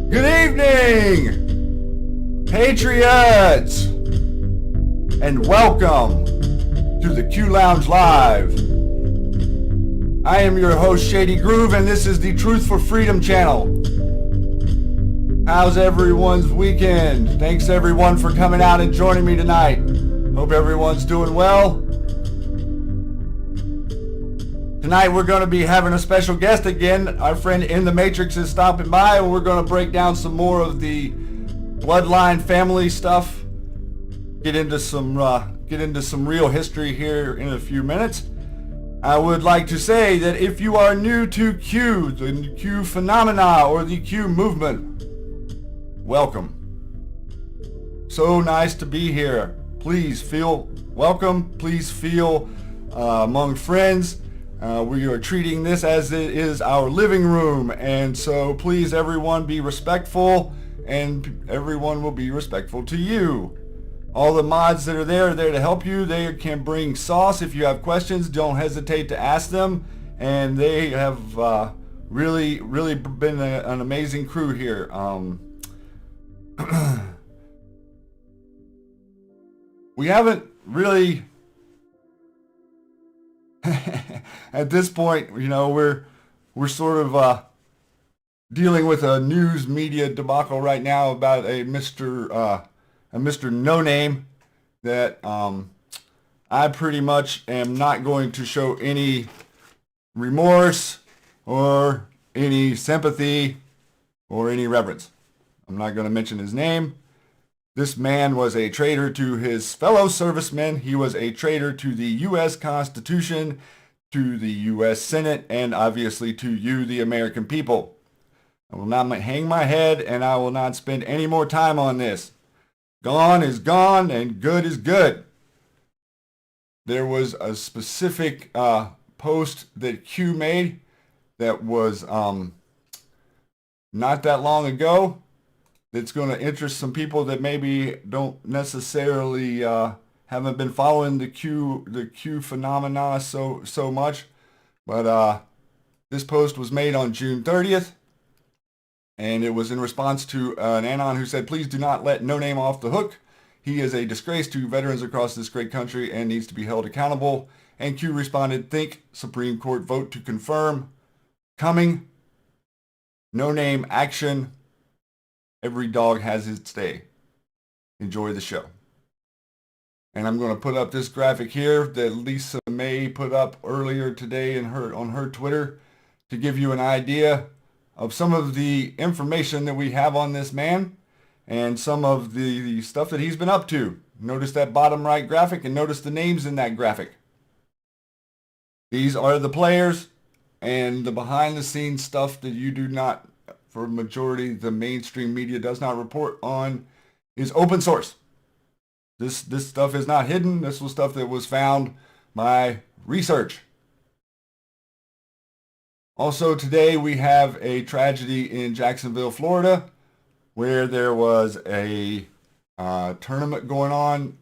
Good evening, Patriots, and welcome to the Q Lounge Live. I am your host, Shady Groove, and this is the Truth for Freedom channel. How's everyone's weekend? Thanks everyone for coming out and joining me tonight. Hope everyone's doing well. Tonight we're going to be having a special guest again. Our friend In the Matrix is stopping by, and we're going to break down some more of the bloodline family stuff. Get into some real history here in a few minutes. I would like to say that if you are new to Q, the Q phenomena or the Q movement, welcome. So nice to be here. Please feel welcome. Please feel among friends. We are treating this as it is our living room, and so please everyone be respectful, and everyone will be respectful to you. All the mods that are there to help you. They can bring sauce. If you have questions, don't hesitate to ask them, and they have really been an amazing crew here. We haven't really at this point, you know, we're sort of dealing with a news media debacle right now about a Mr. No Name that I pretty much am not going to show any remorse or any sympathy or any reverence. I'm not going to mention his name. This man was a traitor to his fellow servicemen. He was a traitor to the U.S. Constitution, to the U.S. Senate, and obviously to you, the American people. I will not hang my head, and I will not spend any more time on this. Gone is gone, and good is good. There was a specific post that Q made that was not that long ago. It's going to interest some people that maybe don't necessarily haven't been following the Q phenomena so much, but This post was made on June 30th, and it was in response to an Anon who said, "Please do not let No Name off the hook. He is a disgrace to veterans across this great country and needs to be held accountable." And Q responded, "Think Supreme Court vote to confirm. Coming. No Name action. Every dog has its day. Enjoy the show." And I'm going to put up this graphic here that Lisa May put up earlier today on her Twitter to give you an idea of some of the information that we have on this man and some of the stuff that he's been up to. Notice that bottom right graphic and notice the names in that graphic. These are the players, and the behind the scenes stuff that you do not, for majority, the mainstream media does not report on, is open source. This stuff is not hidden. This was stuff that was found by research. Also today we have a tragedy in Jacksonville, Florida, where there was a tournament going on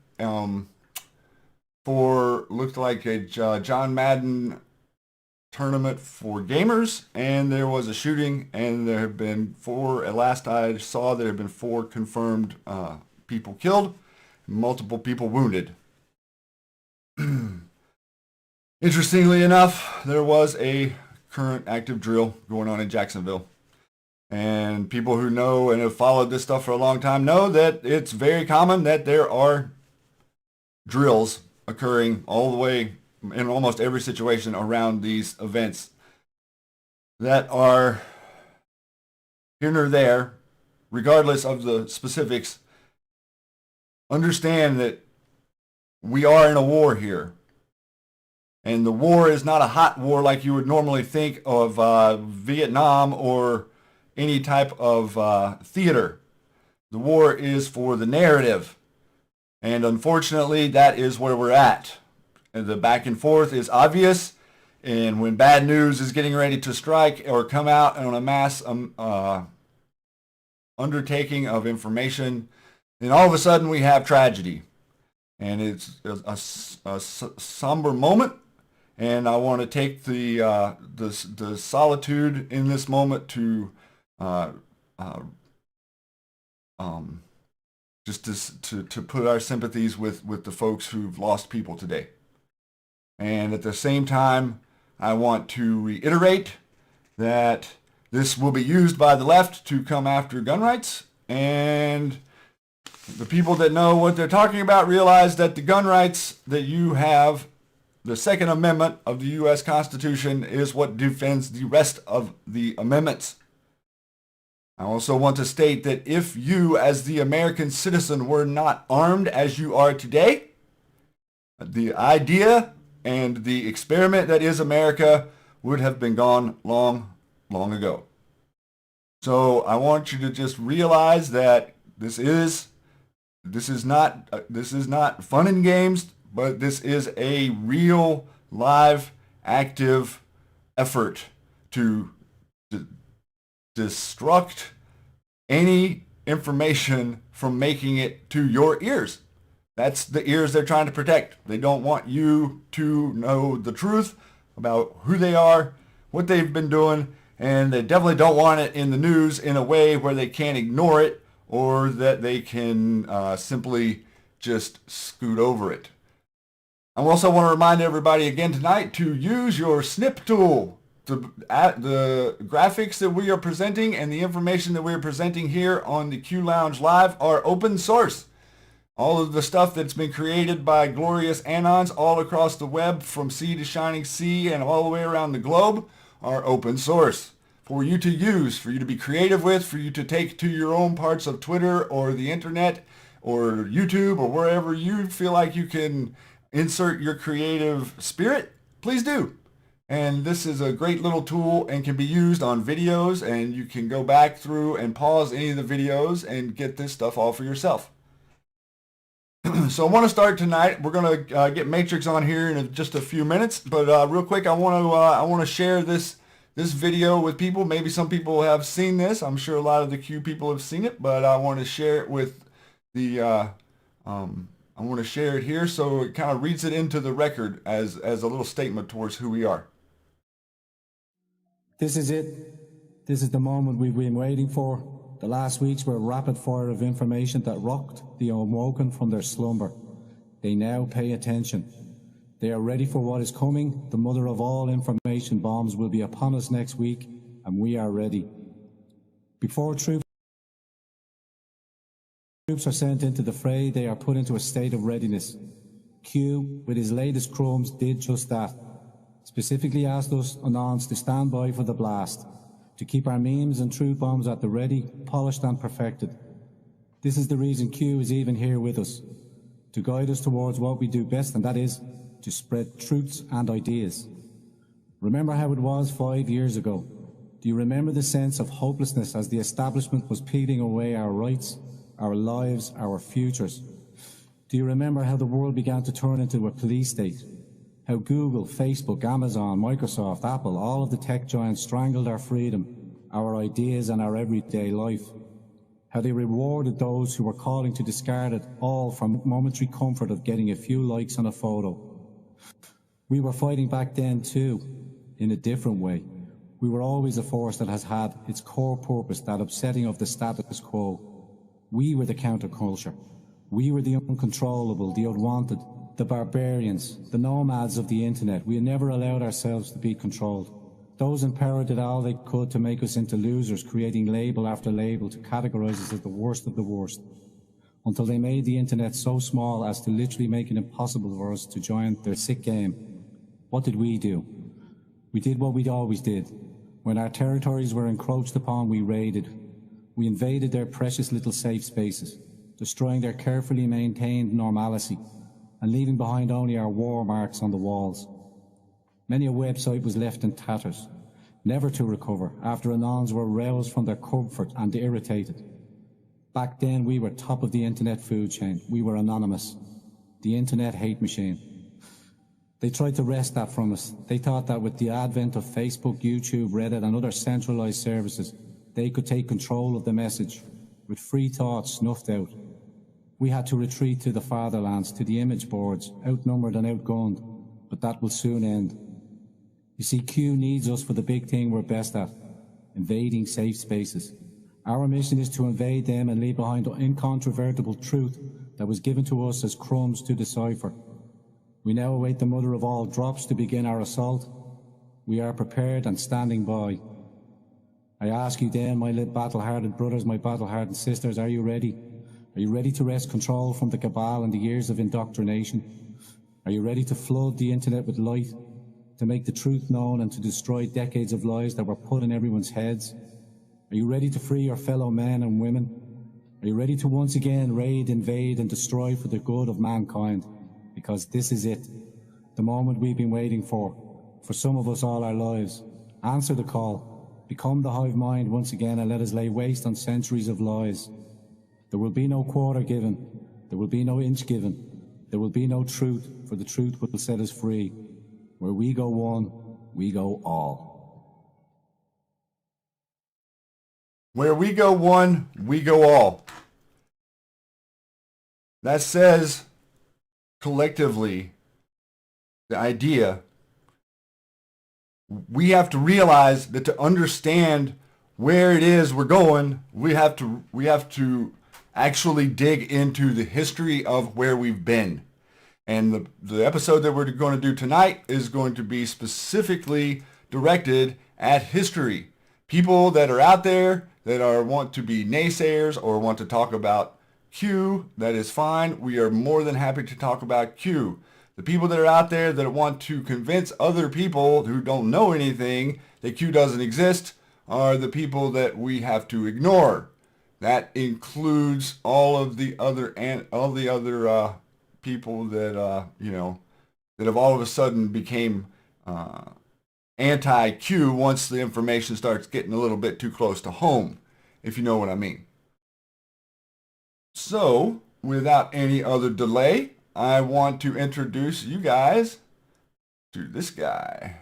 looked like a John Madden tournament for gamers, and there was a shooting, and there have been at last I saw, there have been 4 confirmed people killed, multiple people wounded. Interestingly enough, there was a current active drill going on in Jacksonville. And people who know and have followed this stuff for a long time know that it's very common that there are drills occurring all the way in almost every situation around these events that are here or there, regardless of the specifics. Understand that we are in a war here. And the war is not a hot war like you would normally think of Vietnam or any type of theater. The war is for the narrative. And unfortunately, that is where we're at. And the back and forth is obvious. And when bad news is getting ready to strike or come out on a mass undertaking of information, then all of a sudden we have tragedy. And it's a somber moment. And I want to take the solitude in this moment to just to put our sympathies with the folks who've lost people today. And at the same time, I want to reiterate that this will be used by the left to come after gun rights, and the people that know what they're talking about realize that the gun rights that you have, the Second Amendment of the U.S. Constitution, is what defends the rest of the amendments. I also want to state that if you, as the American citizen, were not armed as you are today, the idea and the experiment that is America would have been gone long, long ago. So I want you to just realize that this is not fun and games, but this is a real, live, active effort to destruct any information from making it to your ears. That's the ears they're trying to protect. They don't want you to know the truth about who they are, what they've been doing, and they definitely don't want it in the news in a way where they can't ignore it or that they can simply just scoot over it. I also want to remind everybody again tonight to use your snip tool. The graphics that we are presenting and the information that we are presenting here on the Q Lounge Live are open source. All of the stuff that's been created by glorious Anons all across the web, from sea to shining sea and all the way around the globe, are open source for you to use, for you to be creative with, for you to take to your own parts of Twitter or the internet or YouTube or wherever you feel like you can insert your creative spirit. Please do. And this is a great little tool and can be used on videos, and you can go back through and pause any of the videos and get this stuff all for yourself. So I want to start tonight. We're going to get Matrix on here in just a few minutes, but real quick, I want to share this video with people. Maybe some people have seen this. I'm sure a lot of the Q people have seen it, but I want to share it with the I want to share it here so it kind of reads it into the record as a little statement towards who we are. This is it. This is the moment we've been waiting for. The last weeks were a rapid fire of information that rocked the unwoken from their slumber. They now pay attention. They are ready for what is coming. The mother of all information bombs will be upon us next week, and we are ready. Before troops are sent into the fray, they are put into a state of readiness. Q, with his latest crumbs, did just that. Specifically asked us Anons to stand by for the blast, to keep our memes and truth bombs at the ready, polished and perfected. This is the reason Q is even here with us, to guide us towards what we do best, and that is to spread truths and ideas. Remember how it was 5 years ago? Do you remember the sense of hopelessness as the establishment was peeling away our rights, our lives, our futures? Do you remember how the world began to turn into a police state? How Google, Facebook, Amazon, Microsoft, Apple, all of the tech giants strangled our freedom, our ideas and our everyday life? How they rewarded those who were calling to discard it all for momentary comfort of getting a few likes on a photo? We were fighting back then too, in a different way. We were always a force that has had its core purpose, that upsetting of the status quo. We were the counterculture. We were the uncontrollable, the unwanted, the barbarians, the nomads of the internet. We had never allowed ourselves to be controlled. Those in power did all they could to make us into losers, creating label after label to categorize us as the worst of the worst, until they made the internet so small as to literally make it impossible for us to join their sick game. What did we do? We did what we always did. When our territories were encroached upon, we raided. We invaded their precious little safe spaces, destroying their carefully maintained normalcy, and leaving behind only our war marks on the walls. Many a website was left in tatters, never to recover, after Anons were roused from their comfort and irritated. Back then we were top of the internet food chain. We were anonymous, the internet hate machine. They tried to wrest that from us. They thought that with the advent of Facebook, YouTube, Reddit and other centralized services, they could take control of the message, with free thought snuffed out. We had to retreat to the fatherlands, to the image boards, outnumbered and outgunned, but that will soon end. You see, Q needs us for the big thing we're best at, invading safe spaces. Our mission is to invade them and leave behind the incontrovertible truth that was given to us as crumbs to decipher. We now await the mother of all drops to begin our assault. We are prepared and standing by. I ask you then, my battle-hardened brothers, my battle-hardened sisters, are you ready? Are you ready to wrest control from the cabal and the years of indoctrination? Are you ready to flood the internet with light, to make the truth known and to destroy decades of lies that were put in everyone's heads? Are you ready to free your fellow men and women? Are you ready to once again raid, invade and destroy for the good of mankind? Because this is it, the moment we've been waiting for some of us all our lives. Answer the call, become the hive mind once again and let us lay waste on centuries of lies. There will be no quarter given, there will be no inch given, there will be no truth, for the truth will set us free. Where we go one, we go all. Where we go one, we go all. That says, collectively, the idea, we have to realize that to understand where it is we're going, we have to actually dig into the history of where we've been. And the episode that we're going to do tonight is going to be specifically directed at history. People that are out there that want to be naysayers or want to talk about Q, that is fine. We are more than happy to talk about Q. The people that are out there that want to convince other people who don't know anything that Q doesn't exist are the people that we have to ignore. That includes all the other people that that have all of a sudden became anti-Q once the information starts getting a little bit too close to home, if you know what I mean. So, without any other delay, I want to introduce you guys to this guy.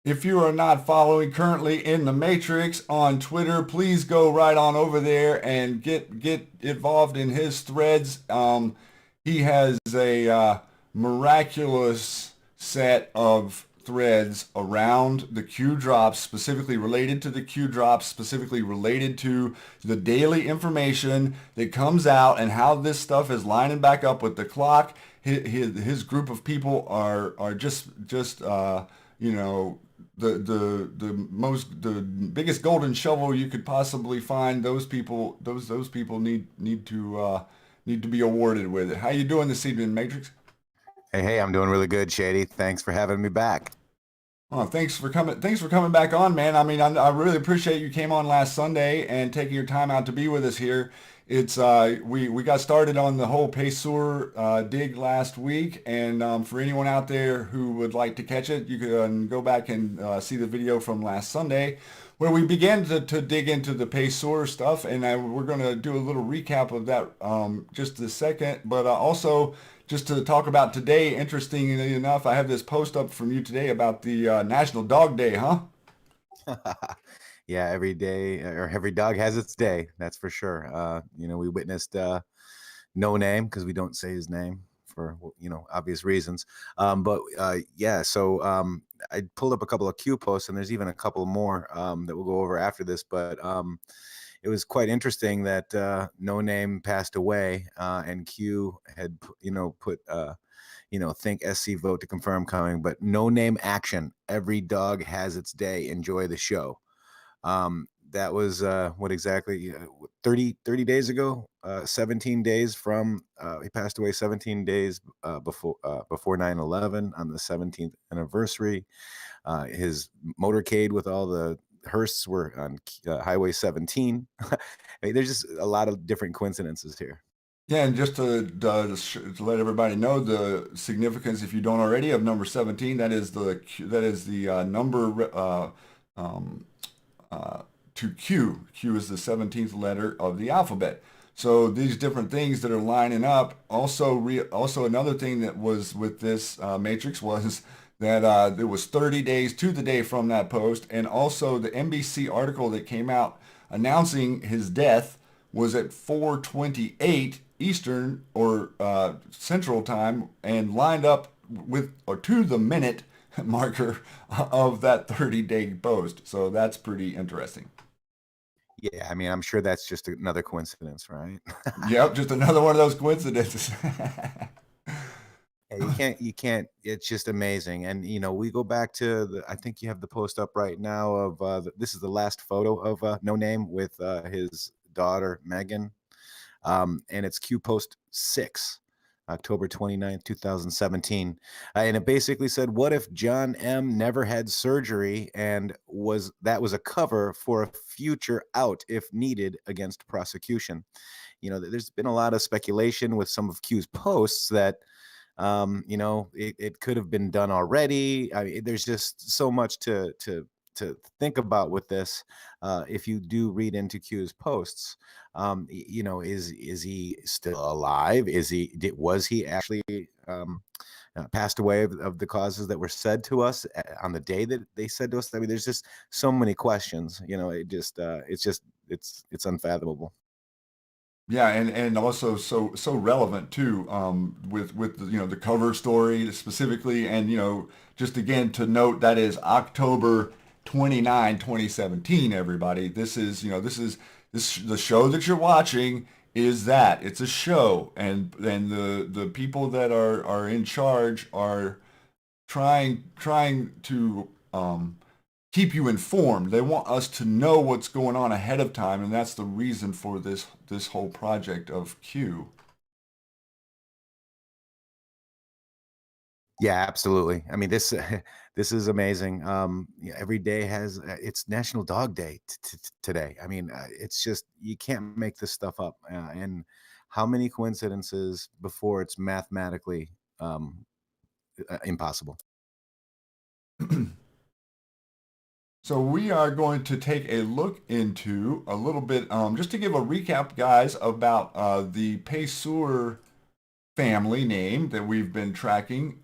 If you are not following currently in the Matrix on Twitter, please go right on over there and get involved in his threads. He has a miraculous set of threads around the Q drops, specifically related to the Q drops, specifically related to the daily information that comes out and how this stuff is lining back up with the clock. His group of people are just you know, the biggest golden shovel you could possibly find. Those people need to be awarded with it. How you doing this evening, Matrix? Hey, I'm doing really good, Shady. Thanks for having me back. Oh, thanks for coming. Thanks for coming back on, man. I mean, I really appreciate you came on last Sunday and taking your time out to be with us here. It's we got started on the whole PAYSEUR dig last week, and for anyone out there who would like to catch it, you can go back and see the video from last Sunday, where we began to dig into the PAYSEUR stuff, and we're going to do a little recap of that just a second, but also just to talk about today. Interestingly enough, I have this post up from you today about the National Dog Day, huh? Yeah, every day or every dog has its day. That's for sure. We witnessed No Name because we don't say his name for obvious reasons. So I pulled up a couple of Q posts, and there's even a couple more that we'll go over after this. But it was quite interesting that No Name passed away, and Q had put think SC vote to confirm coming, but No Name action. Every dog has its day. Enjoy the show. That was what exactly 30 days ago, 17 days from he passed away, 17 days before 9/11 on the 17th anniversary. His motorcade with all the hearses were on Highway 17. I mean, there's just a lot of different coincidences here. Yeah, and just to let everybody know the significance, if you don't already, of number 17, that is the number to Q. Q is the 17th letter of the alphabet. So these different things that are lining up. Also another thing that was with this matrix was that there was 30 days to the day from that post, and also the NBC article that came out announcing his death was at 4:28 Eastern or Central Time, and lined up with or to the minute marker of that 30-day post. So that's pretty interesting. Yeah, I mean, I'm sure that's just another coincidence, right? Yep, just another one of those coincidences. You can't, it's just amazing. And, we go back to I think you have the post up right now of, this is the last photo of No Name with his daughter, Megan. And it's Q post 6, October 29th, 2017. And it basically said, what if John M. never had surgery and that was a cover for a future out if needed against prosecution? There's been a lot of speculation with some of Q's posts that, it could have been done already. I mean, there's just so much to think about with this. If you do read into Q's posts, is he still alive? Was he actually passed away of the causes that were said to us on the day that they said to us? I mean, there's just so many questions. It's unfathomable. Yeah, and also so relevant too, with the cover story specifically, and just again to note that is October 29, 2017. Everybody, this is the show that you're watching is that it's a show, and the people that are in charge are trying to keep you informed. They want us to know what's going on ahead of time, and that's the reason for this whole project of Q. Yeah, absolutely. I mean, this this is amazing. Every day has it's National Dog Day today. I mean, it's just you can't make this stuff up. And how many coincidences before it's mathematically impossible? So we are going to take a look into a little bit, just to give a recap, guys, about the PAYSEUR family name that we've been tracking.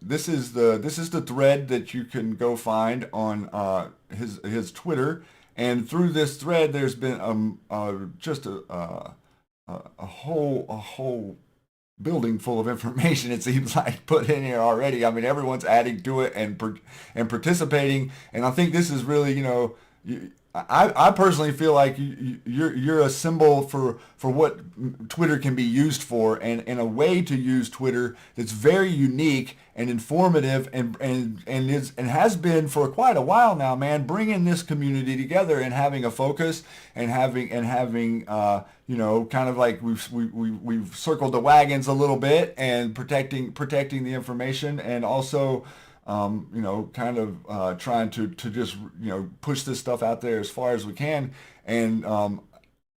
This is the thread that you can go find on his Twitter, and through this thread, there's been just a whole building full of information, it seems like, put in here already. I mean, everyone's adding to it and participating, and I think this is really, I personally feel like you're a symbol for what Twitter can be used for, and a way to use Twitter that's very unique and informative, and has been for quite a while now, man. Bringing this community together and having a focus, and having kind of like we've circled the wagons a little bit, and protecting the information, and also kind of trying to just push this stuff out there as far as we can. And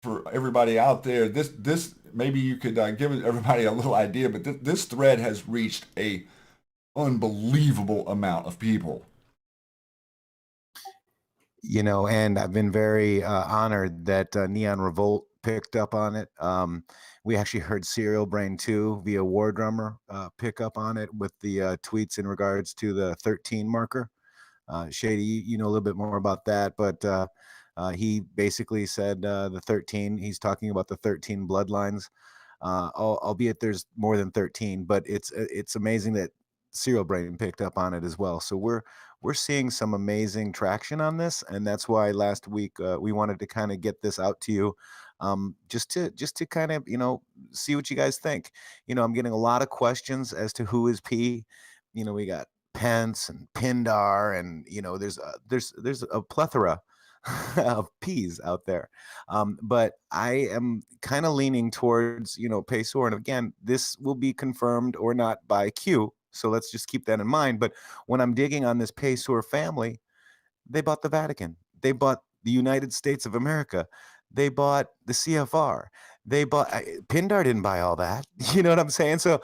for everybody out there, this maybe you could give everybody a little idea, but this thread has reached a unbelievable amount of people. And I've been very honored that Neon Revolt picked up on it. We actually heard Serial Brain 2 via War Drummer pick up on it with the tweets in regards to the 13 marker. Shady, you know a little bit more about that, but he basically said the 13, he's talking about the 13 bloodlines, albeit there's more than 13, but it's amazing that Serial Brain picked up on it as well. So we're seeing some amazing traction on this, and that's why last week we wanted to kind of get this out to you, just to kind of see what you guys think. I'm getting a lot of questions as to who is P. We got Pence and Pindar, and there's a plethora of P's out there, but I am kind of leaning towards PAYSEUR, and again, this will be confirmed or not by Q. So let's just keep that in mind. But when I'm digging on this PAYSEUR family, they bought the Vatican. They bought the United States of America. They bought the CFR. They bought Pindar didn't buy all that. You know what I'm saying? So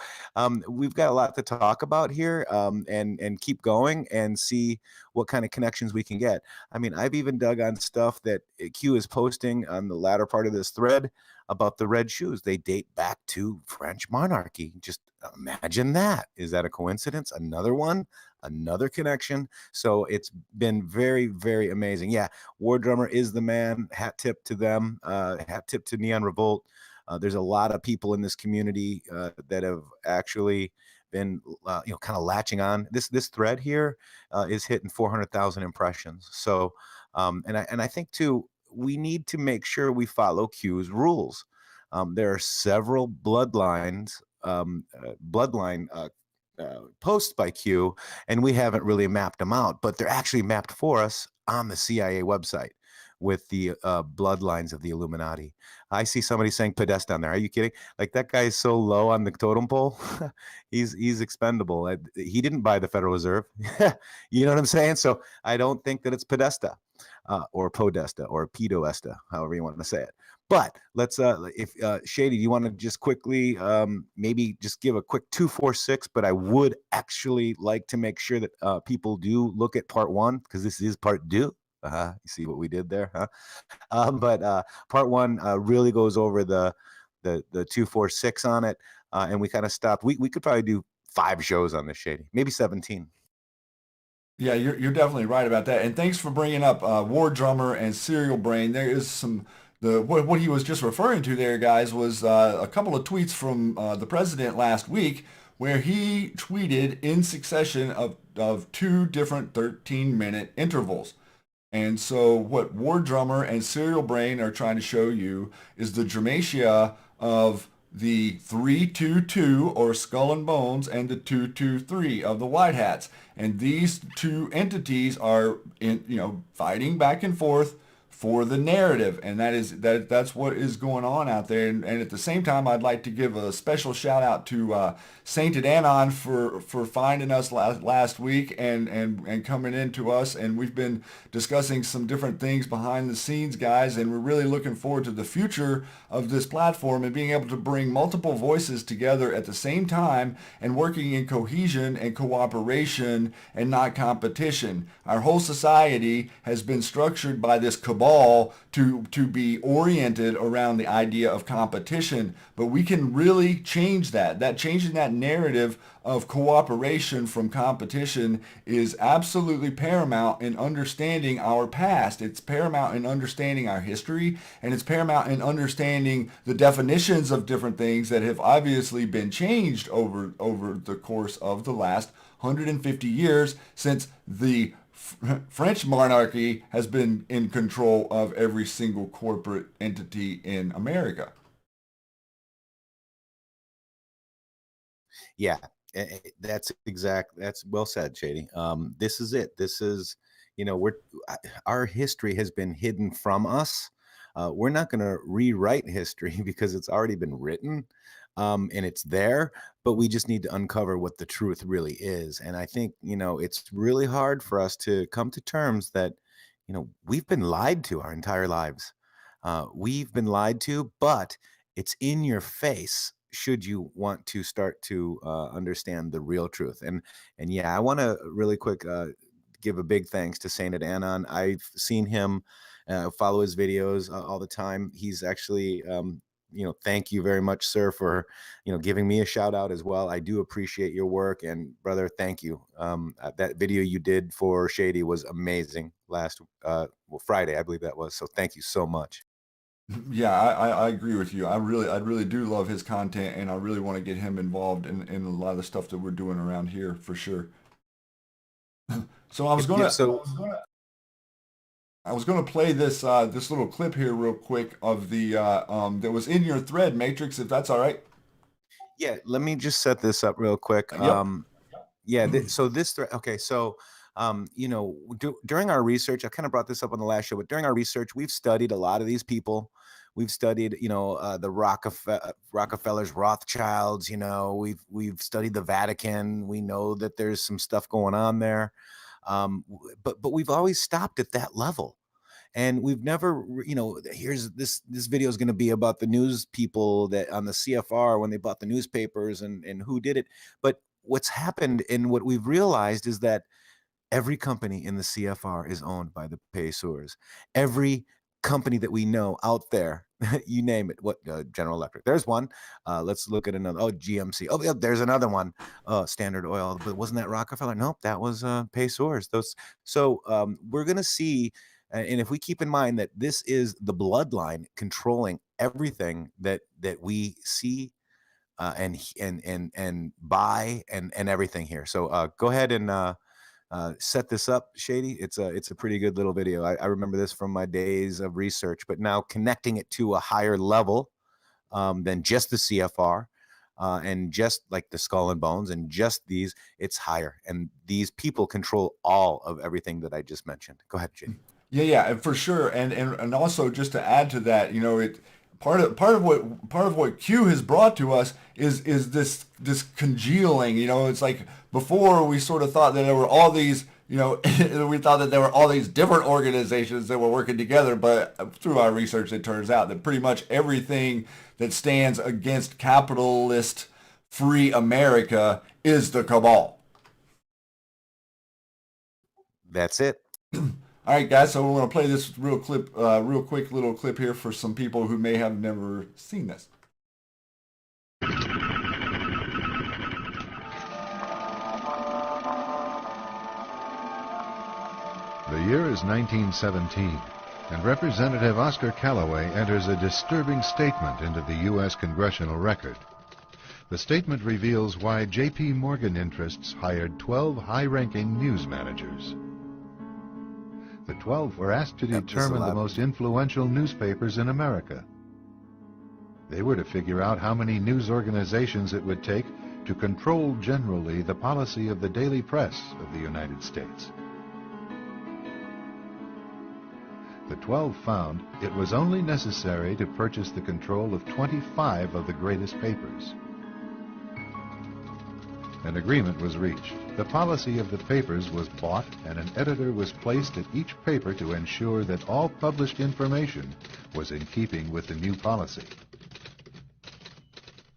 we've got a lot to talk about here, and keep going and see what kind of connections we can get. I mean, I've even dug on stuff that Q is posting on the latter part of this thread about the red shoes. They date back to French monarchy. Just imagine that. Is that a coincidence? Another one, another connection. So it's been very, very amazing. Yeah, War Drummer is the man. Hat tip to them. Hat tip to Neon Revolt. There's a lot of people in this community that have actually been, kind of latching on. This thread here is hitting 400,000 impressions. So, and I think too, we need to make sure we follow Q's rules. There are several bloodline posts by Q, and we haven't really mapped them out, but they're actually mapped for us on the CIA website with the bloodlines of the Illuminati. I see somebody saying Podesta on there. Are you kidding? Like, that guy is so low on the totem pole. he's expendable. He didn't buy the Federal Reserve. You know what I'm saying? So I don't think that it's Podesta or Podesta or Pedoesta, however you want to say it. But let's if Shady, do you want to just quickly maybe just give a quick 246? But I would actually like to make sure that people do look at part 1, because this is part 2. You see what we did there, huh? But part 1 really goes over the 246 on it, and we kind of stopped. We could probably do 5 shows on this, Shady, maybe 17. Yeah, you're definitely right about that. And thanks for bringing up War Drummer and Serial Brain. There is some what he was just referring to there, guys, was a couple of tweets from the president last week, where he tweeted in succession of 2 different 13-minute intervals. And so what War Drummer and Serial Brain are trying to show you is the dramatia of the 322 or Skull and Bones and the 223 of the White Hats. And these 2 entities are fighting back and forth for the narrative, and that's what is going on out there. And at the same time, I'd like to give a special shout out to Sainted Anon for finding us last week and coming into us, and we've been discussing some different things behind the scenes, guys, and we're really looking forward to the future of this platform and being able to bring multiple voices together at the same time and working in cohesion and cooperation and not competition. Our whole society has been structured by this cabal cabal to be oriented around the idea of competition, but we can really change that. Changing that narrative of cooperation from competition is absolutely paramount in understanding our past. It's paramount in understanding our history, and it's paramount in understanding the definitions of different things that have obviously been changed over the course of the last 150 years since the French monarchy has been in control of every single corporate entity in America. Yeah, that's well said, Shady. This is it. This is, our history has been hidden from us. We're not going to rewrite history because it's already been written, and it's there, but we just need to uncover what the truth really is. And I think, it's really hard for us to come to terms that, we've been lied to our entire lives. We've been lied to, but it's in your face should you want to start to understand the real truth. And yeah, I want to really quick give a big thanks to Saint Anon. I've seen him follow his videos all the time. He's actually, thank you very much, sir, for, giving me a shout out as well. I do appreciate your work, and brother, thank you. That video you did for Shady was amazing last, Friday, I believe that was. So thank you so much. Yeah, I agree with you. I really do love his content, and I really want to get him involved in a lot of the stuff that we're doing around here for sure. So I was gonna play this this little clip here real quick of the that was in your thread, Matrix, if that's all right. Yeah, let me just set this up real quick. Yep. Yeah, so this thread, okay, so during our research, I kind of brought this up on the last show, but during our research, we've studied a lot of these people. We've studied, the Rockefellers, Rothschilds. We've studied the Vatican. We know that there's some stuff going on there, but we've always stopped at that level. And we've never, here's this video is going to be about the news people that on the CFR when they bought the newspapers and who did it. But what's happened and what we've realized is that every company in the CFR is owned by the PAYSEURs. Every company that we know out there, you name it. What General Electric? There's one. Let's look at another. Oh, GMC. Oh, yeah, there's another one. Standard Oil. But wasn't that Rockefeller? Nope, that was PAYSEURs. So we're gonna see. And if we keep in mind that this is the bloodline controlling everything that we see and buy and everything here. So go ahead and set this up, Shady. It's a pretty good little video. I remember this from my days of research, but now connecting it to a higher level than just the CFR and just like the Skull and Bones and just these, it's higher. And these people control all of everything that I just mentioned. Go ahead, Shady. Yeah, for sure. And also just to add to that, part of what Q has brought to us is this congealing. It's like before we sort of thought that there were all these, we thought that there were all these different organizations that were working together, but through our research it turns out that pretty much everything that stands against capitalist free America is the cabal. That's it. All right, guys, so we're going to play this real quick little clip here for some people who may have never seen this. The year is 1917, and Representative Oscar Callaway enters a disturbing statement into the U.S. Congressional Record. The statement reveals why J.P. Morgan interests hired 12 high-ranking news managers. The 12 were asked to determine the most influential newspapers in America. They were to figure out how many news organizations it would take to control generally the policy of the daily press of the United States. The 12 found it was only necessary to purchase the control of 25 of the greatest papers. An agreement was reached. The policy of the papers was bought, and an editor was placed at each paper to ensure that all published information was in keeping with the new policy.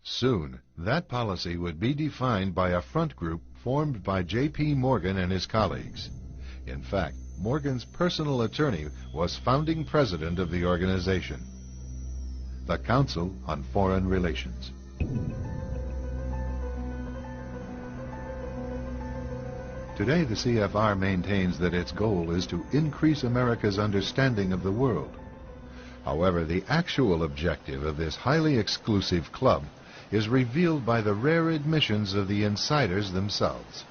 Soon, that policy would be defined by a front group formed by J.P. Morgan and his colleagues. In fact, Morgan's personal attorney, was founding president of the organization, the Council on Foreign Relations. Today, the CFR maintains that its goal is to increase America's understanding of the world. However, the actual objective of this highly exclusive club is revealed by the rare admissions of the insiders themselves.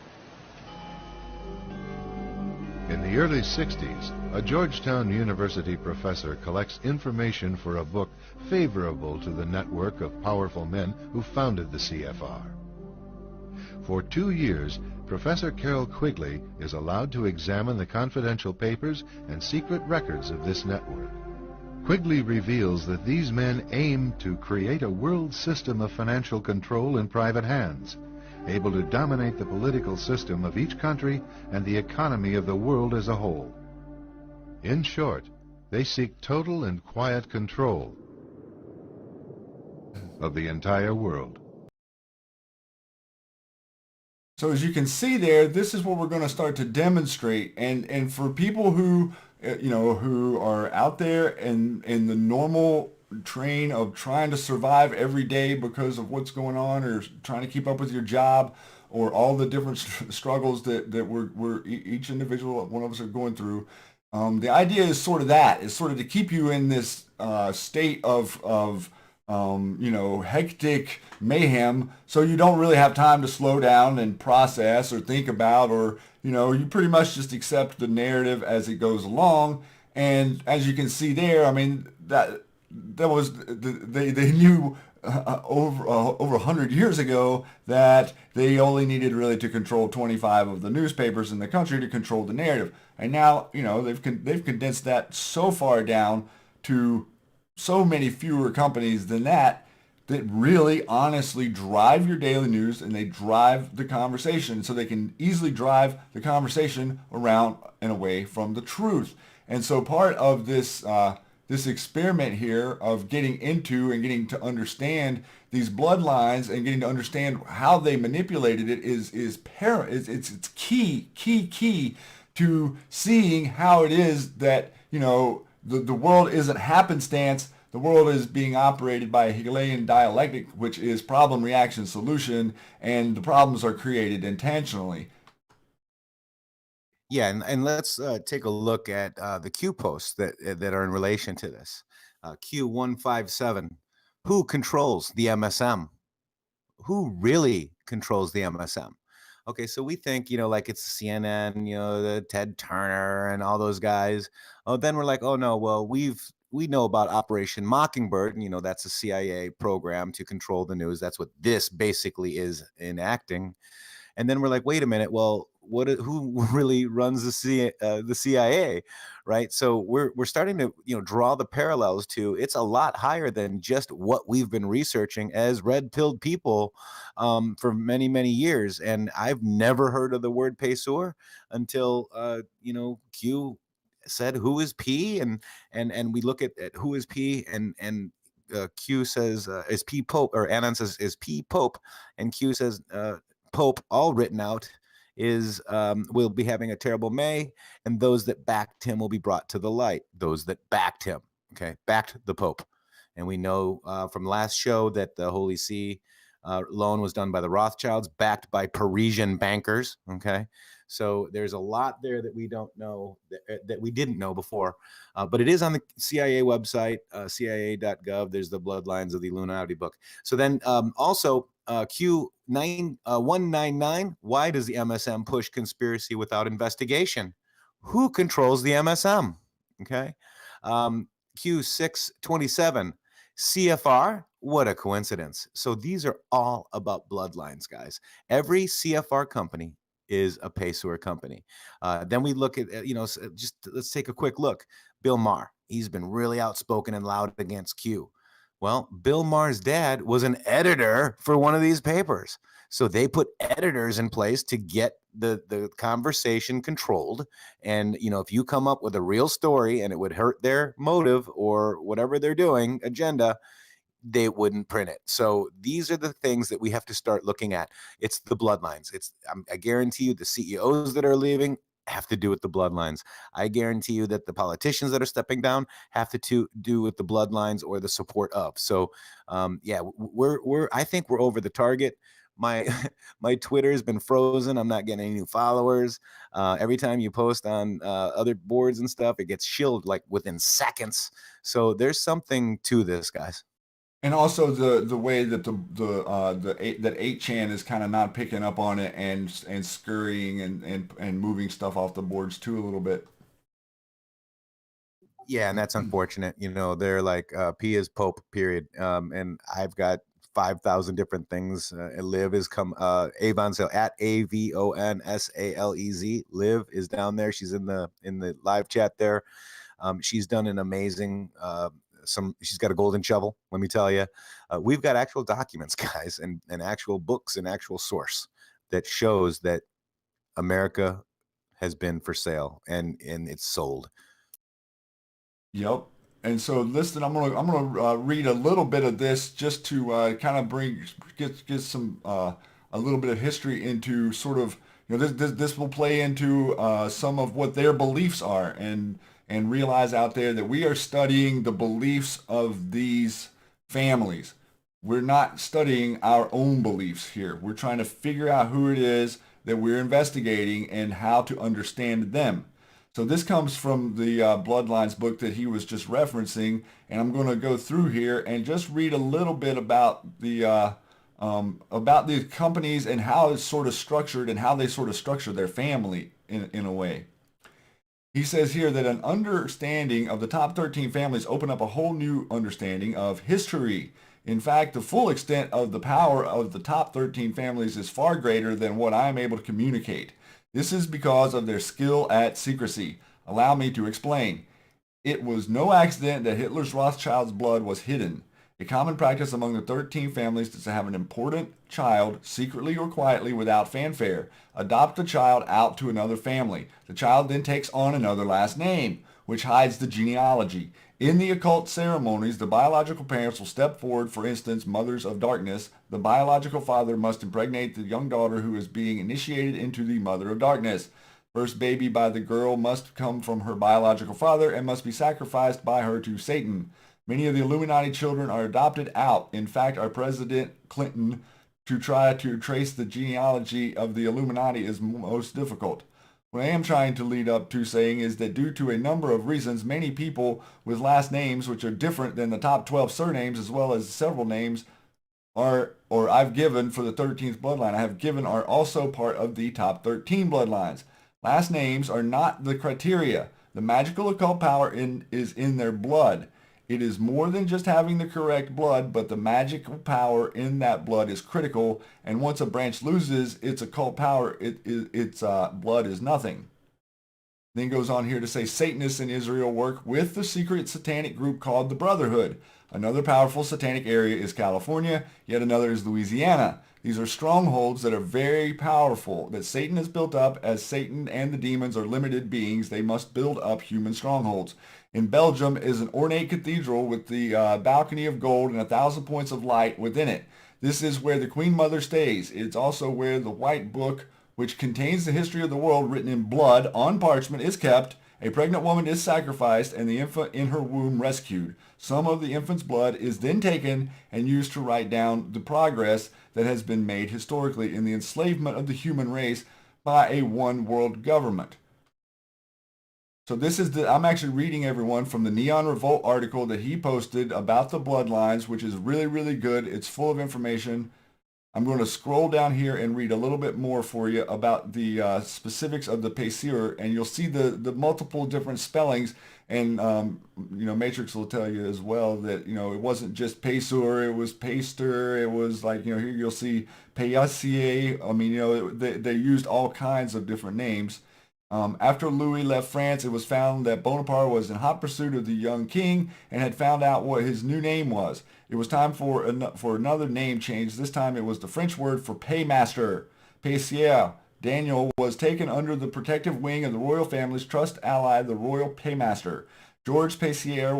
In the early 60s, a Georgetown University professor collects information for a book favorable to the network of powerful men who founded the CFR. For 2 years, Professor Carroll Quigley is allowed to examine the confidential papers and secret records of this network. Quigley reveals that these men aim to create a world system of financial control in private hands, able to dominate the political system of each country and the economy of the world as a whole. In short, they seek total and quiet control of the entire world. So as you can see there, this is what we're going to start to demonstrate. And for people who, who are out there in the normal train of trying to survive every day because of what's going on, or trying to keep up with your job, or all the different struggles that we're each individual one of us are going through, the idea is sort of to keep you in this state of hectic mayhem, so you don't really have time to slow down and process or think about, or, you pretty much just accept the narrative as it goes along. And as you can see there, I mean, that was, they knew over 100 years ago that they only needed really to control 25 of the newspapers in the country to control the narrative. And now, they've condensed that so far down to so many fewer companies than that really honestly drive your daily news, and they drive the conversation, so they can easily drive the conversation around and away from the truth. And so part of this this experiment here of getting into and getting to understand these bloodlines and getting to understand how they manipulated it is it's key to seeing how it is that the world isn't happenstance. The world is being operated by a Hegelian dialectic, which is problem, reaction, solution, and the problems are created intentionally. Yeah, and let's take a look at the Q posts that are in relation to this. Q157, who controls the MSM? Who really controls the MSM? Okay, so we think, like it's CNN, the Ted Turner and all those guys. Oh, then we're like, oh no, well, we know about Operation Mockingbird, and that's a CIA program to control the news. That's what this basically is enacting. And then we're like, wait a minute, well, who really runs the CIA, right? So we're starting to draw the parallels to, it's a lot higher than just what we've been researching as red-pilled people for many, many years. And I've never heard of the word PAYSEUR until Q said, who is P? And we look at who is P, and Q says is P Pope, or Anon says is P Pope, and Q says Pope, all written out, is will be having a terrible May, and those that backed him will be brought to the light. Those that backed him, okay, backed the Pope. And we know from last show that the Holy See loan was done by the Rothschilds, backed by Parisian bankers, okay? So there's a lot there that we don't know, that we didn't know before. But it is on the CIA website, cia.gov. There's the Bloodlines of the Illuminati book. So then also Q199, why does the MSM push conspiracy without investigation? Who controls the MSM? Okay. Q627, CFR, what a coincidence. So these are all about bloodlines, guys. Every CFR company is a PAYSEUR company. Then we look at, just let's take a quick look. Bill Maher, he's been really outspoken and loud against Q. Well, Bill Maher's dad was an editor for one of these papers. So they put editors in place to get the conversation controlled. And, if you come up with a real story and it would hurt their motive or whatever they're doing, agenda, they wouldn't print it. So these are the things that we have to start looking at. It's the bloodlines. I guarantee you the CEOs that are leaving, have to do with the bloodlines. I guarantee you that the politicians that are stepping down have to do with the bloodlines or the support of. So, yeah, we're I think we're over the target. My my Twitter has been frozen. I'm not getting any new followers. Every time you post on other boards and stuff, it gets shilled like within seconds. So there's something to this, guys. And also the way that that 8chan is kind of not picking up on it and scurrying and moving stuff off the boards too a little bit. Yeah, and that's unfortunate. You know, they're like P is Pope, period. And I've got 5,000 different things. Liv is come Avon Sale at AVONSALEZ. Liv is down there. She's in the live chat there. She's done an amazing she's got a golden shovel, let me tell you. We've got actual documents, guys, and actual books and actual source that shows that America has been for sale and it's sold. Yep. And so listen, I'm gonna read a little bit of this just to kind of get some a little bit of history into sort of, you know, this will play into some of what their beliefs are, and realize out there that we are studying the beliefs of these families. We're not studying our own beliefs here. We're trying to figure out who it is that we're investigating and how to understand them. So this comes from the Bloodlines book that he was just referencing, and I'm going to go through here and just read a little bit about the companies and how it's sort of structured and how they sort of structure their family in a way. He says here that an understanding of the top 13 families open up a whole new understanding of history. In fact, the full extent of the power of the top 13 families is far greater than what I am able to communicate. This is because of their skill at secrecy. Allow me to explain. It was no accident that Hitler's Rothschild's blood was hidden. A common practice among the 13 families is to have an important child, secretly or quietly without fanfare, adopt the child out to another family. The child then takes on another last name, which hides the genealogy. In the occult ceremonies, the biological parents will step forward, for instance, mothers of darkness. The biological father must impregnate the young daughter who is being initiated into the mother of darkness. First baby by the girl must come from her biological father and must be sacrificed by her to Satan. Many of the Illuminati children are adopted out. In fact, our President Clinton, to try to trace the genealogy of the Illuminati is most difficult. What I am trying to lead up to saying is that due to a number of reasons, many people with last names which are different than the top 12 surnames, as well as several names I've given for the 13th bloodline, I have given are also part of the top 13 bloodlines. Last names are not the criteria. The magical occult power is in their blood. It is more than just having the correct blood, but the magical power in that blood is critical, and once a branch loses its occult power, its blood is nothing. Then goes on here to say Satanists in Israel work with the secret satanic group called the Brotherhood. Another powerful satanic area is California, yet another is Louisiana. These are strongholds that are very powerful, that Satan has built up. As Satan and the demons are limited beings, they must build up human strongholds. In Belgium is an ornate cathedral with the balcony of gold and 1,000 points of light within it. This is where the Queen Mother stays. It's also where the White Book, which contains the history of the world written in blood on parchment, is kept. A pregnant woman is sacrificed and the infant in her womb rescued. Some of the infant's blood is then taken and used to write down the progress that has been made historically in the enslavement of the human race by a one world government. So this is I'm actually reading everyone from the Neon Revolt article that he posted about the bloodlines, which is really, really good. It's full of information. I'm going to scroll down here and read a little bit more for you about the specifics of the PAYSEUR, and you'll see the multiple different spellings. And you know, Matrix will tell you as well that, you know, it wasn't just PAYSEUR, it was PAYSTER, it was like, you know, here you'll see PAYSEUR. I mean, you know, they used all kinds of different names. After Louis left France, it was found that Bonaparte was in hot pursuit of the young king and had found out what his new name was. It was time for another name change. This time it was the French word for paymaster, PAYSEUR. Daniel was taken under the protective wing of the royal family's trust ally, the royal paymaster. George PAYSEUR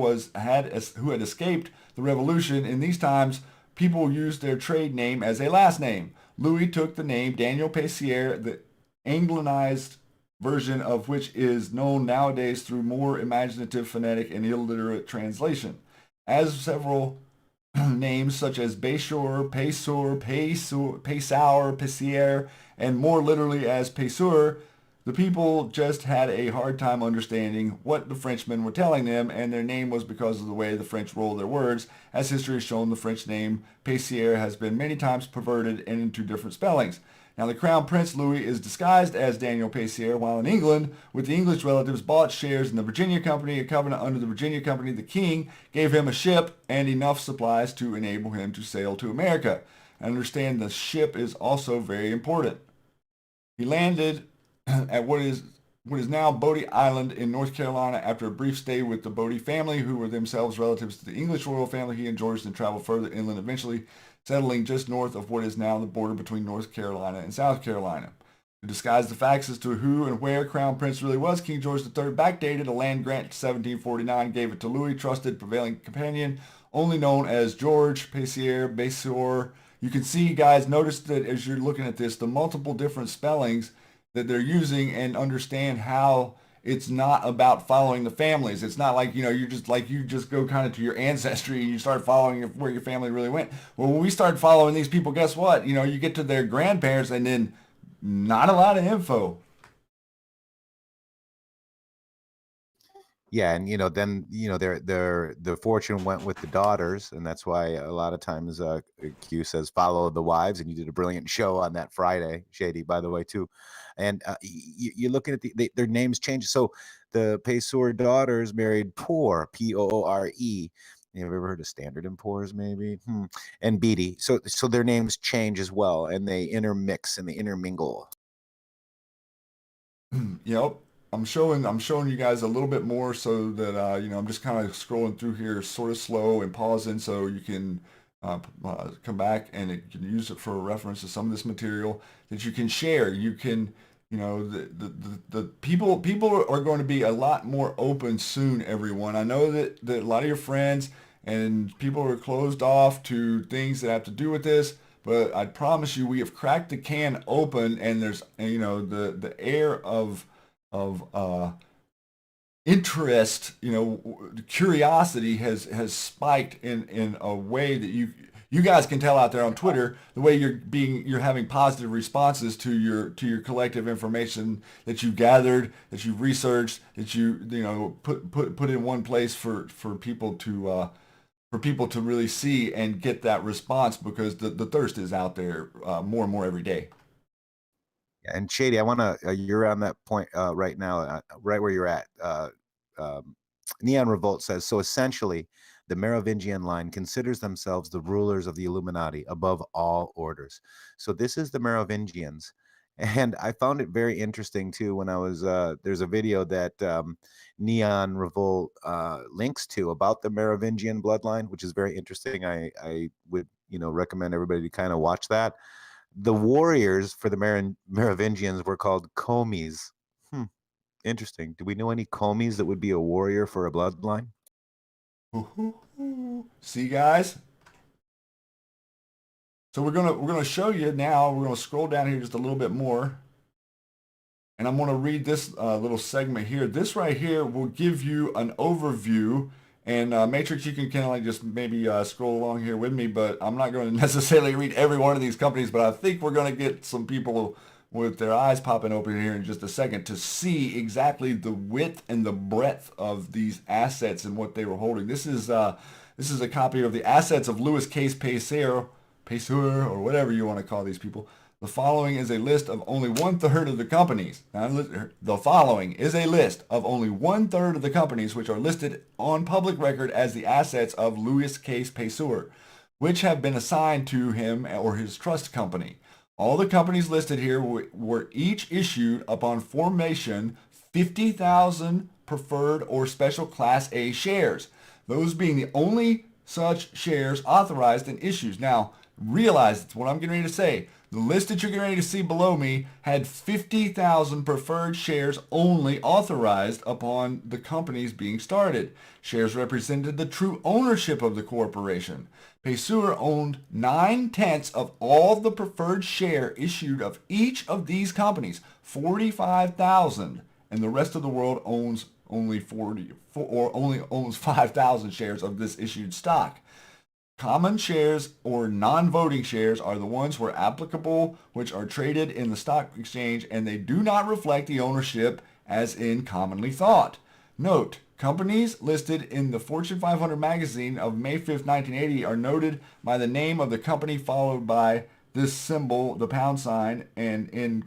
who had escaped the revolution. In these times, people used their trade name as a last name. Louis took the name Daniel PAYSEUR, the Anglicized version of which is known nowadays through more imaginative phonetic and illiterate translation. As several names such as PAYSEUR, PAYSEUR, and more literally as PAYSEUR, the people just had a hard time understanding what the Frenchmen were telling them, and their name was because of the way the French roll their words. As history has shown, the French name PAYSEUR has been many times perverted and into different spellings. Now, the Crown Prince Louis is disguised as Daniel PAYSEUR, while in England, with the English relatives bought shares in the Virginia Company, a covenant under the Virginia Company, the King gave him a ship and enough supplies to enable him to sail to America. Understand the ship is also very important. He landed at what is now Bodie Island in North Carolina after a brief stay with the Bodie family, who were themselves relatives to the English royal family. He and George then traveled further inland, eventually settling just north of what is now the border between North Carolina and South Carolina. To disguise the facts as to who and where Crown Prince really was, King George III backdated a land grant to 1749, gave it to Louis, trusted prevailing companion, only known as George PAYSEUR. You can see, guys, notice that as you're looking at this, the multiple different spellings that they're using, and understand how it's not about following the families. It's not like, you just go kind of to your ancestry and you start following where your family really went. Well, when we start following these people, guess what? You get to their grandparents and then not a lot of info. Yeah, and then their fortune went with the daughters, and that's why a lot of times Q says follow the wives, and you did a brilliant show on that Friday, Shady, by the way, too. And you're looking at their names change. So the PAYSEUR daughters married Poor, Poore. You ever heard of Standard and Poor's, maybe? And Beatty. So their names change as well, and they intermix and they intermingle. Yep. I'm showing you guys a little bit more so that I'm just kind of scrolling through here sort of slow and pausing so you can come back and you can use it for a reference to some of this material that you can share. You can, the people are going to be a lot more open soon, everyone. I know that a lot of your friends and people are closed off to things that have to do with this, but I promise you we have cracked the can open, and there's, the air of interest, curiosity has spiked in a way that you guys can tell out there on Twitter, the way you're having positive responses to your collective information that you gathered, that you researched, that you put in one place for people to really see and get that response, because the thirst is out there more and more every day. And Shady, I want to, you're on that point right now, right where you're at. Neon Revolt says, so essentially, the Merovingian line considers themselves the rulers of the Illuminati above all orders. So this is the Merovingians. And I found it very interesting, too, when I was, there's a video that Neon Revolt links to about the Merovingian bloodline, which is very interesting. I would, recommend everybody to kind of watch that. The warriors for the Merovingians were called Comies. Interesting. Do we know any Comies that would be a warrior for a bloodline? See, guys? So we're gonna show you now. We're gonna scroll down here just a little bit more, and I'm gonna read this little segment here. This right here will give you an overview. And Matrix, you can kind of like just maybe scroll along here with me, but I'm not going to necessarily read every one of these companies, but I think we're going to get some people with their eyes popping open here in just a second to see exactly the width and the breadth of these assets and what they were holding. This is a copy of the assets of Louis Case PAYSEUR, or whatever you want to call these people. The following is a list of only 1/3 of the companies. Now, the following is a list of only 1/3 of the companies which are listed on public record as the assets of Louis Case PAYSEUR, which have been assigned to him or his trust company. All the companies listed here were each issued upon formation 50,000 preferred or special Class A shares, those being the only such shares authorized in issues. Now, realize it's what I'm getting ready to say. The list that you're getting ready to see below me had 50,000 preferred shares only authorized upon the companies being started. Shares represented the true ownership of the corporation. PAYSEUR owned 9/10 of all the preferred share issued of each of these companies, 45,000, and the rest of the world owns only 40 or only owns 5,000 shares of this issued stock. Common shares or non-voting shares are the ones where applicable, which are traded in the stock exchange, and they do not reflect the ownership as in commonly thought. Note, companies listed in the Fortune 500 magazine of May 5th, 1980 are noted by the name of the company followed by this symbol, the pound sign, and in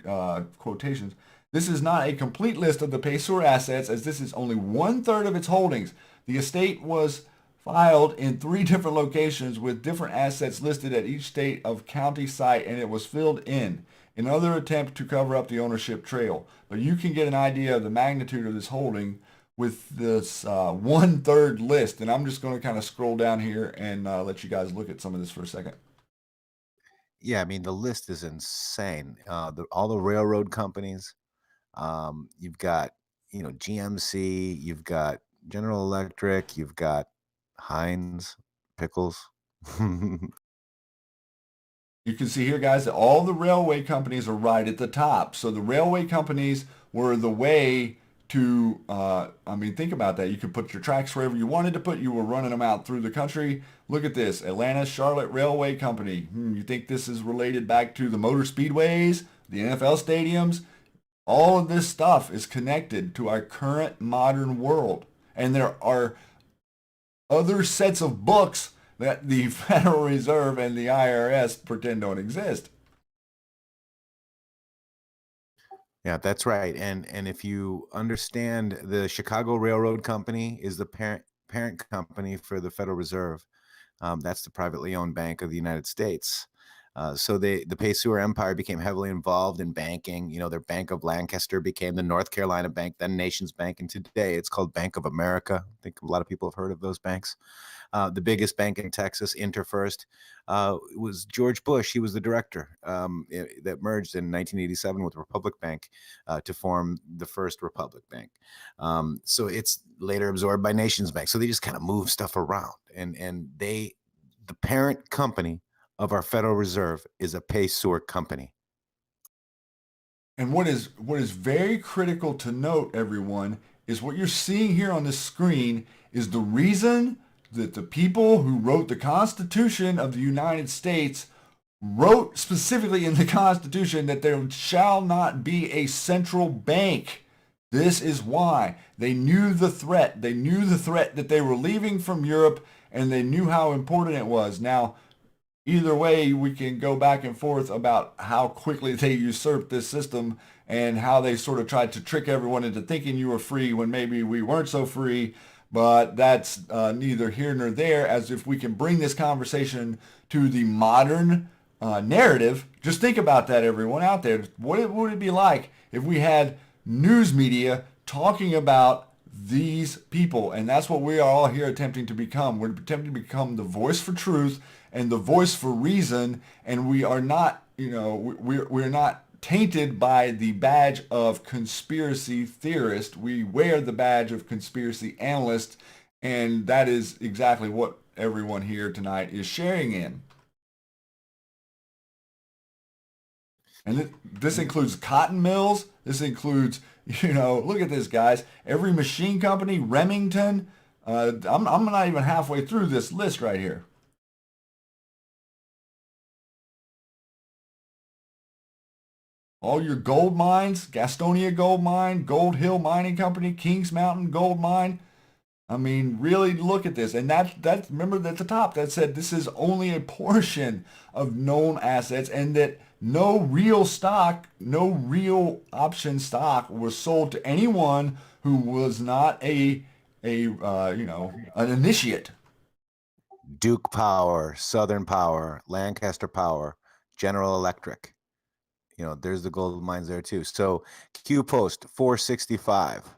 quotations. This is not a complete list of the PAYSEUR assets, as this is only 1/3 of its holdings. The estate was filed in 3 different locations with different assets listed at each state of county site, and it was filled in another attempt to cover up the ownership trail. But you can get an idea of the magnitude of this holding with this 1/3 list, and I'm just going to kind of scroll down here and let you guys look at some of this for a second. Yeah, I mean, the list is insane. All the railroad companies, you've got, GMC, you've got General Electric, you've got Heinz, Pickles. You can see here, guys, that all the railway companies are right at the top. So the railway companies were the way to, think about that. You could put your tracks wherever you wanted to put. You were running them out through the country. Look at this, Atlanta Charlotte Railway Company. You think this is related back to the motor speedways, the NFL stadiums? All of this stuff is connected to our current modern world. And there are other sets of books that the Federal Reserve and the IRS pretend don't exist. Yeah, that's right. And if you understand, the Chicago Railroad Company is the parent company for the Federal Reserve. That's the privately owned bank of the United States. So the PAYSEUR empire became heavily involved in banking. Their Bank of Lancaster became the North Carolina Bank, then Nations Bank, and today it's called Bank of America. I think a lot of people have heard of those banks. The biggest bank in Texas, Interfirst, was George Bush. He was the director that merged in 1987 with Republic Bank to form the first Republic Bank. So it's later absorbed by Nations Bank. So they just kind of move stuff around, and the parent company of our Federal Reserve is a PAYSEUR company. And what is very critical to note, everyone, is what you're seeing here on the screen is the reason that the people who wrote the Constitution of the United States wrote specifically in the Constitution that there shall not be a central bank. This is why. They knew the threat. They knew the threat that they were leaving from Europe, and they knew how important it was. Now, either way, we can go back and forth about how quickly they usurped this system and how they sort of tried to trick everyone into thinking you were free when maybe we weren't so free. But that's neither here nor there, as if we can bring this conversation to the modern narrative. Just think about that, everyone out there. What would it be like if we had news media talking about these people? And that's what we are all here attempting to become. We're attempting to become the voice for truth and the voice for reason. And we are not, we're not tainted by the badge of conspiracy theorist. We wear the badge of conspiracy analyst, and that is exactly what everyone here tonight is sharing in. And this includes cotton mills. This includes, look at this, guys. Every machine company, Remington. I'm not even halfway through this list right here. All your gold mines, Gastonia Gold Mine, Gold Hill Mining Company, Kings Mountain Gold Mine. I mean, really look at this. And that's remember at the top that said this is only a portion of known assets, and that no real stock, no real option stock was sold to anyone who was not an initiate. Duke Power, Southern Power, Lancaster Power, General Electric. There's the gold mines there too. So Q Post 465.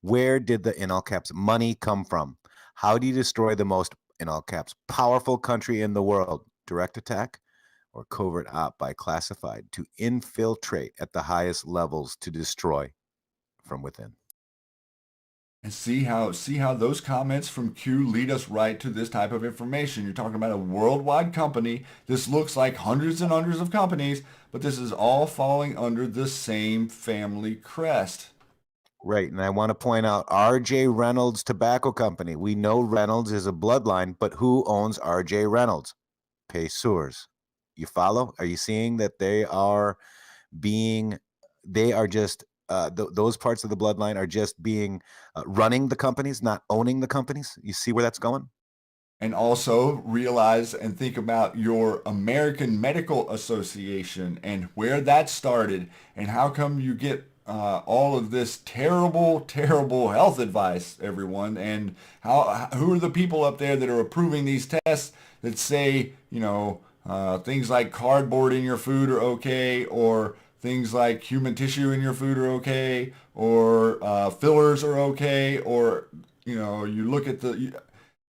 Where did the, in all caps, money come from? How do you destroy the most, in all caps, powerful country in the world? Direct attack, or covert op by classified to infiltrate at the highest levels to destroy from within. And see how those comments from Q lead us right to this type of information. You're talking about a worldwide company. This looks like hundreds and hundreds of companies, but this is all falling under the same family crest. Right. And I want to point out R.J. Reynolds Tobacco Company. We know Reynolds is a bloodline, but who owns R.J. Reynolds? PAYSEURs. You follow? Are you seeing that they are just, those parts of the bloodline are just being running the companies, not owning the companies? You see where that's going? And also realize and think about your American Medical Association and where that started and how come you get all of this terrible, terrible health advice, everyone, and who are the people up there that are approving these tests that say, things like cardboard in your food are okay, or things like human tissue in your food are okay, or fillers are okay, or you look at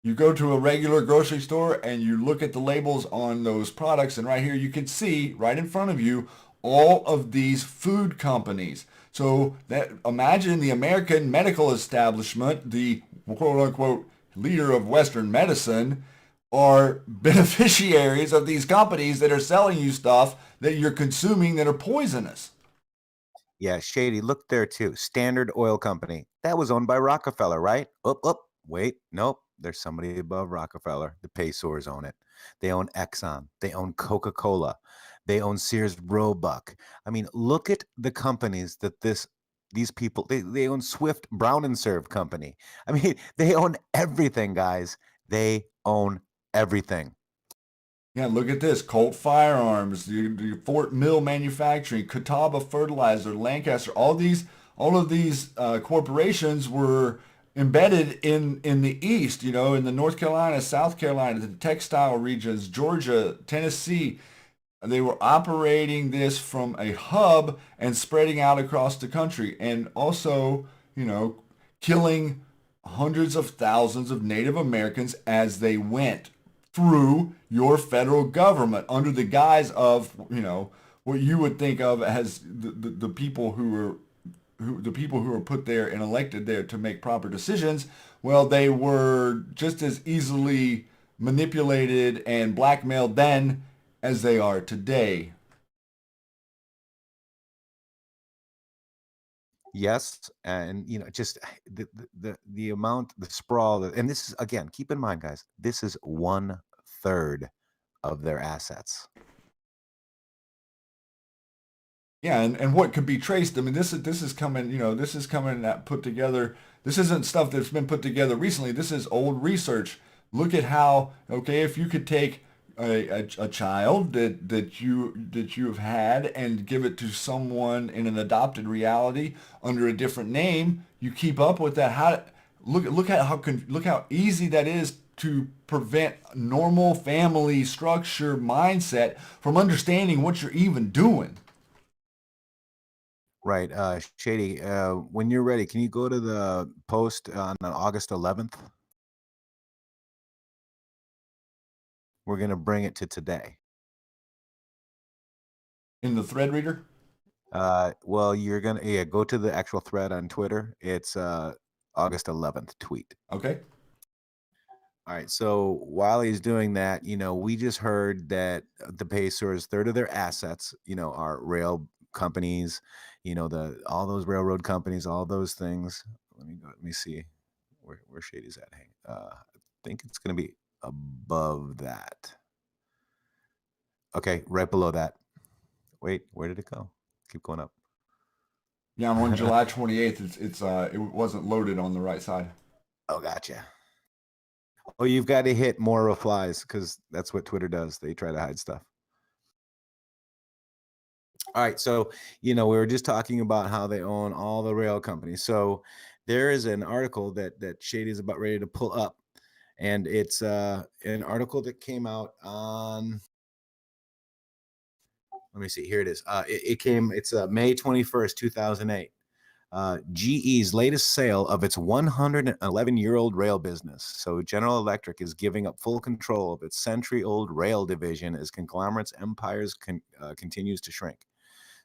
you go to a regular grocery store and you look at the labels on those products, and right here you can see right in front of you all of these food companies. So that imagine the American medical establishment, the quote unquote leader of Western medicine, are beneficiaries of these companies that are selling you stuff that you're consuming that are poisonous. Yeah, Shady, look there too. Standard Oil Company. That was owned by Rockefeller, right? Wait, nope. There's somebody above Rockefeller. The PAYSEURs own it. They own Exxon. They own Coca-Cola. They own Sears Roebuck. I mean, look at the companies that these people, they own Swift Brown and Serve Company. I mean, they own everything, guys. They own everything. Yeah, look at this. Colt Firearms, the Fort Mill Manufacturing, Catawba Fertilizer, Lancaster, all of these corporations were embedded in the East, in the North Carolina, South Carolina, the textile regions, Georgia, Tennessee. They were operating this from a hub and spreading out across the country, and also, killing hundreds of thousands of Native Americans as they went through your federal government under the guise of, what you would think of as the people who are put there and elected there to make proper decisions. Well, they were just as easily manipulated and blackmailed then as they are today. Yes, and just the amount, the sprawl, and this is, again, keep in mind, guys, this is 1/3 of their assets. Yeah, and what could be traced? I mean, this is coming, put together. This isn't stuff that's been put together recently. This is old research. Look at how, okay, if you could take a child that you have had and give it to someone in an adopted reality under a different name, you keep up with that. Look how easy that is to prevent normal family structure mindset from understanding what you're even doing. Right. Shady, when you're ready, can you go to the post on August 11th? We're going to bring it to today. In the thread reader? Well, you're going to, go to the actual thread on Twitter. It's August 11th tweet. Okay. All right. So while he's doing that, we just heard that the PAYSEURs, third of their assets, are rail companies, all those railroad companies, all those things. Let me see where Shady's at. I think it's going to be above that. Okay, right below that. Wait, where did it go? Keep going up. Yeah, on July 28th, it wasn't loaded on the right side. Oh, gotcha. Oh, you've got to hit more replies because that's what Twitter does. They try to hide stuff. All right, so we were just talking about how they own all the rail companies. So there is an article that Shady is about ready to pull up, and it's an article that came out on. Let me see. Here it is. It's May 21st, 2008. GE's latest sale of its 111-year-old rail business. So General Electric is giving up full control of its century-old rail division as conglomerates' empires continues to shrink.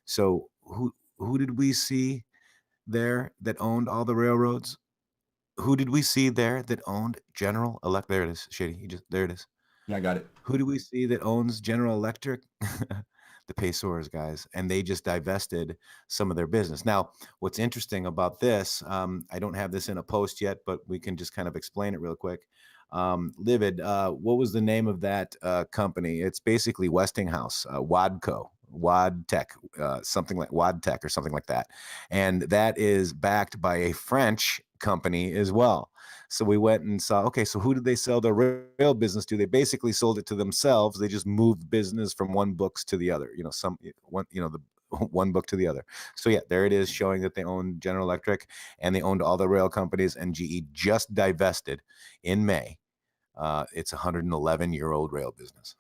So who did we see there that owned all the railroads? Who did we see there that owned General Electric? There it is, Shady. There it is. Yeah, I got it. Who do we see that owns General Electric? The PAYSEURs, guys, and they just divested some of their business. Now, what's interesting about this, I don't have this in a post yet, but we can just kind of explain it real quick. Livid, what was the name of that company? It's basically Westinghouse, Wadco, Wadtech, something like Wadtech or something like that. And that is backed by a French company as well. So we went and saw, okay, so who did they sell their rail business to? They basically sold it to themselves. They just moved business from one books to the other, the one book to the other. So yeah, there it is, showing that they own General Electric and they owned all the rail companies, and GE just divested in May. It's a 111-year-old rail business.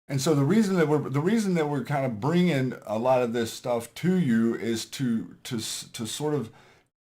And so the reason that we're kind of bringing a lot of this stuff to you is to sort of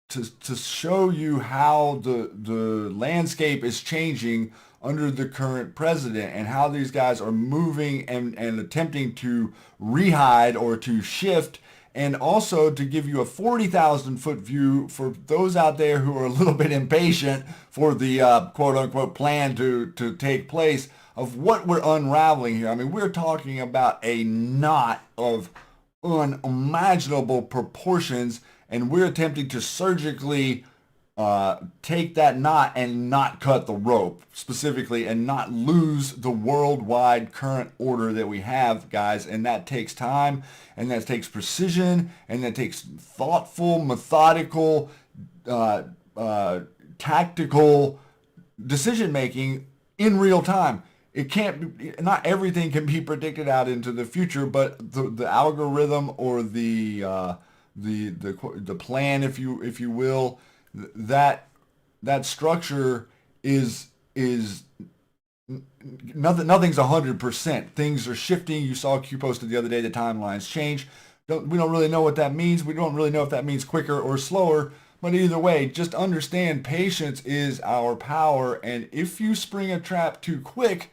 to show you how the landscape is changing under the current president, and how these guys are moving and attempting to rehide or to shift, and also to give you a 40,000 foot view for those out there who are a little bit impatient for the quote unquote plan to take place, of what we're unraveling here. I mean, we're talking about a knot of unimaginable proportions, and we're attempting to surgically take that knot and not cut the rope specifically, and not lose the worldwide current order that we have, guys. And that takes time, and that takes precision, and that takes thoughtful, methodical, tactical decision making in real time. It can't be, not everything can be predicted out into the future, but the algorithm, or the plan, if you will, that structure is nothing's 100%. Things are shifting. You saw Q posted the other day, the timelines change. We don't really know what that means. We don't really know if that means quicker or slower. But either way, just understand patience is our power. And if you spring a trap too quick,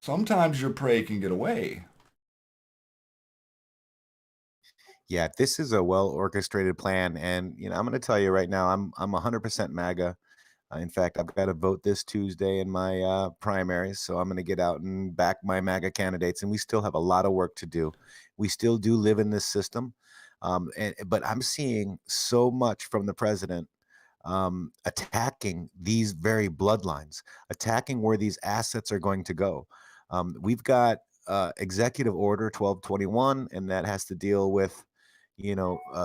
sometimes your prey can get away. Yeah, this is a well orchestrated plan, and I'm going to tell you right now, I'm 100% MAGA. In fact, I've got to vote this Tuesday in my primaries, so I'm going to get out and back my MAGA candidates. And we still have a lot of work to do. We still do live in this system, but I'm seeing so much from the president attacking these very bloodlines, attacking where these assets are going to go. We've got Executive Order 1221, and that has to deal with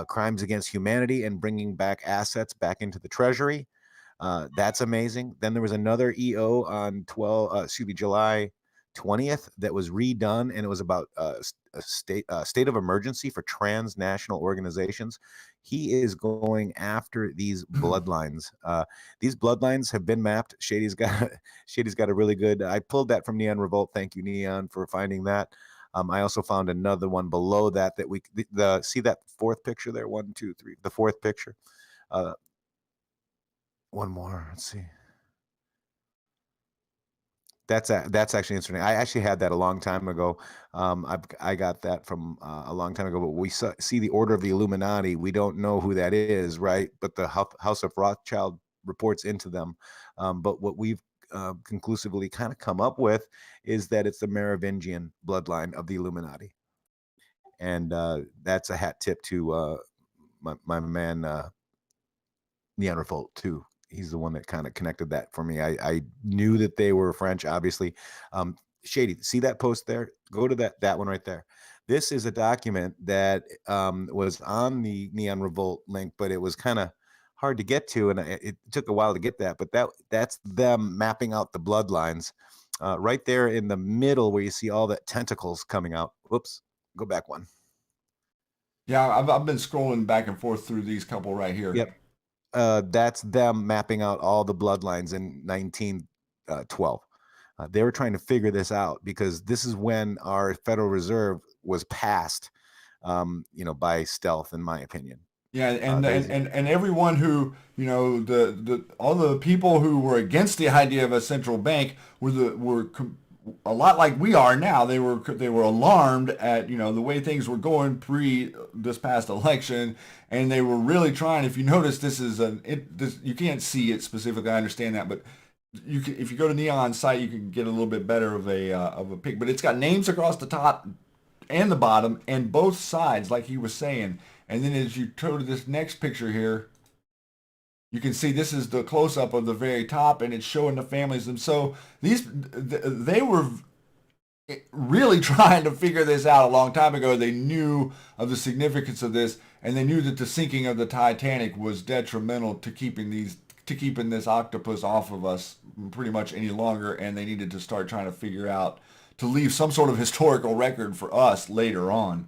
crimes against humanity and bringing back assets back into the Treasury. That's amazing. Then there was another EO on July 20th that was redone, and it was about a state of emergency for transnational organizations. He is going after these bloodlines. These bloodlines have been mapped. Shady's got a really good. I pulled that from Neon Revolt. Thank you, Neon, for finding that. I also found another one below that we see that fourth picture there. 1, 2, 3. The fourth picture. One more. Let's see. That's actually interesting. I actually had that a long time ago. I got that from a long time ago. But we see the Order of the Illuminati. We don't know who that is, right? But the House of Rothschild reports into them. But what we've conclusively kind of come up with is that it's the Merovingian bloodline of the Illuminati, and that's a hat tip to my man Neon Revolt too. He's the one that kind of connected that for me. I knew that they were French, obviously. Shady, see that post there? Go to that one right there. This is a document that was on the Neon Revolt link, but it was kind of hard to get to, and it took a while to get that. But that's them mapping out the bloodlines right there in the middle, where you see all the tentacles coming out. Whoops, go back one. Yeah, I've been scrolling back and forth through these couple right here. Yep. That's them mapping out all the bloodlines in 1912. They were trying to figure this out because this is when our Federal Reserve was passed, by stealth, in my opinion. Yeah, Crazy. and everyone who, all the people who were against the idea of a central bank were a lot like we are now. They were alarmed at, the way things were going pre this past election, and they were really trying. If you notice, you can't see it specifically. I understand that, but if you go to Neon's site, you can get a little bit better of a pic. But it's got names across the top and the bottom and both sides, like he was saying. And then as you go to this next picture here, you can see this is the close-up of the very top, and it's showing the families. And so they were really trying to figure this out a long time ago. They knew of the significance of this, and they knew that the sinking of the Titanic was detrimental to keeping this octopus off of us pretty much any longer, and they needed to start trying to figure out to leave some sort of historical record for us later on.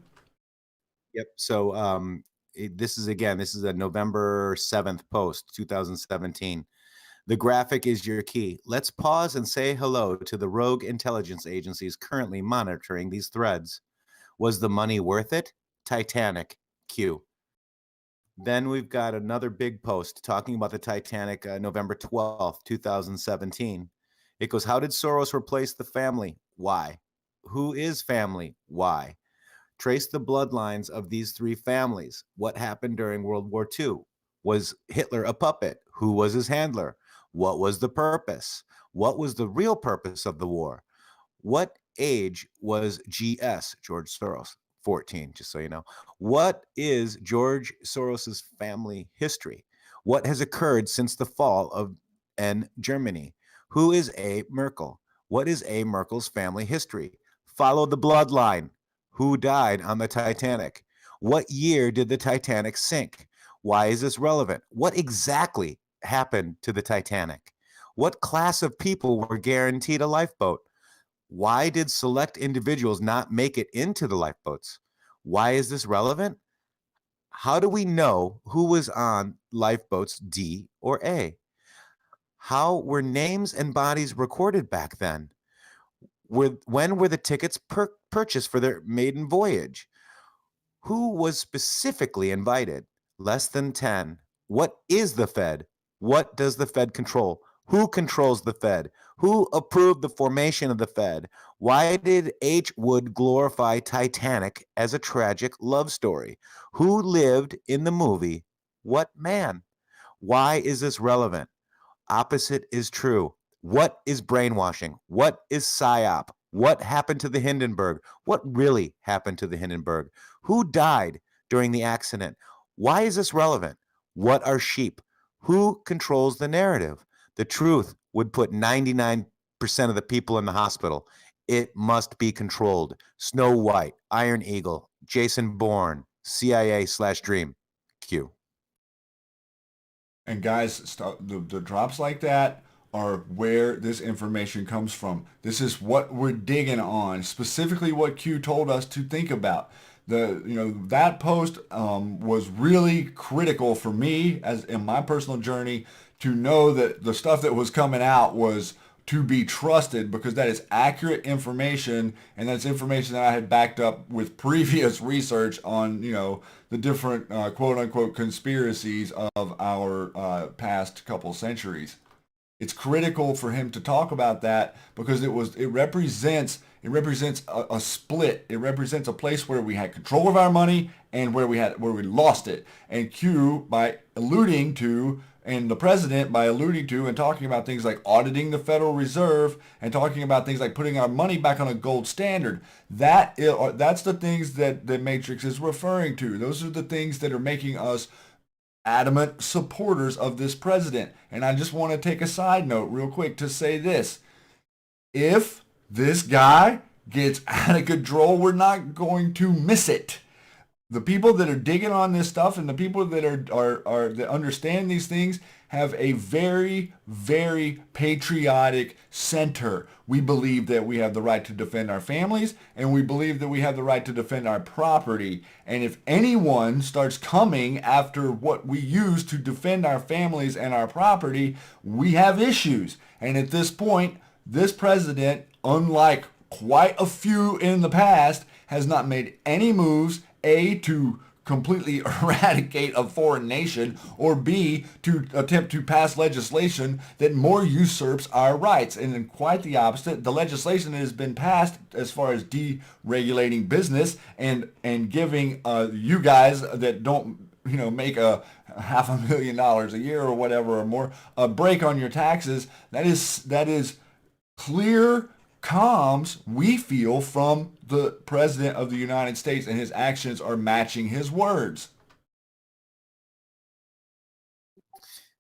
Yep. So this is a November 7th post, 2017. The graphic is your key. Let's pause and say hello to the rogue intelligence agencies currently monitoring these threads. Was the money worth it? Titanic. Q. Then we've got another big post talking about the Titanic, November 12th, 2017. It goes, how did Soros replace the family? Why? Who is family? Why? Trace the bloodlines of these three families. What happened during World War II? Was Hitler a puppet? Who was his handler? What was the purpose? What was the real purpose of the war? What age was GS, George Soros? 14, just so you know. What is George Soros's family history? What has occurred since the fall of Germany? Who is A. Merkel? What is A. Merkel's family history? Follow the bloodline. Who died on the Titanic? What year did the Titanic sink? Why is this relevant? What exactly happened to the Titanic? What class of people were guaranteed a lifeboat? Why did select individuals not make it into the lifeboats? Why is this relevant? How do we know who was on lifeboats D or A? How were names and bodies recorded back then? When were the tickets purchased for their maiden voyage? Who was specifically invited? Less than 10. What is the Fed? What does the Fed control? Who controls the Fed? Who approved the formation of the Fed? Why did H. Wood glorify Titanic as a tragic love story? Who lived in the movie? What man? Why is this relevant? Opposite is true. What is brainwashing? What is PSYOP? What happened to the Hindenburg? What really happened to the Hindenburg? Who died during the accident? Why is this relevant? What are sheep? Who controls the narrative? The truth would put 99% of the people in the hospital. It must be controlled. Snow White, Iron Eagle, Jason Bourne, CIA/Dream. Q. And guys, the drops like that are where this information comes from. This is what we're digging on, specifically what Q told us to think about. That post was really critical for me as in my personal journey to know that the stuff that was coming out was to be trusted because that is accurate information, and that's information that I had backed up with previous research on, the different quote unquote conspiracies of our past couple centuries. It's critical for him to talk about that because it represents a split. It represents a place where we had control of our money and where we lost it. And Q, by alluding to, and the president by alluding to and talking about things like auditing the Federal Reserve and talking about things like putting our money back on a gold standard, that's the things that the Matrix is referring to. Those are the things that are making us adamant supporters of this president. And I just want to take a side note real quick to say this. If this guy gets out of control, we're not going to miss it. The people that are digging on this stuff and the people that are that understand these things have a very, very patriotic center. We believe that we have the right to defend our families, and we believe that we have the right to defend our property. And if anyone starts coming after what we use to defend our families and our property, we have issues. And at this point, this president, unlike quite a few in the past, has not made any moves, A, to completely eradicate a foreign nation, or B, to attempt to pass legislation that more usurps our rights. And in quite the opposite, the legislation that has been passed as far as deregulating business and giving you guys that don't make a $500,000 a year or whatever or more a break on your taxes, that is clear comms we feel from the President of the United States, and his actions are matching his words.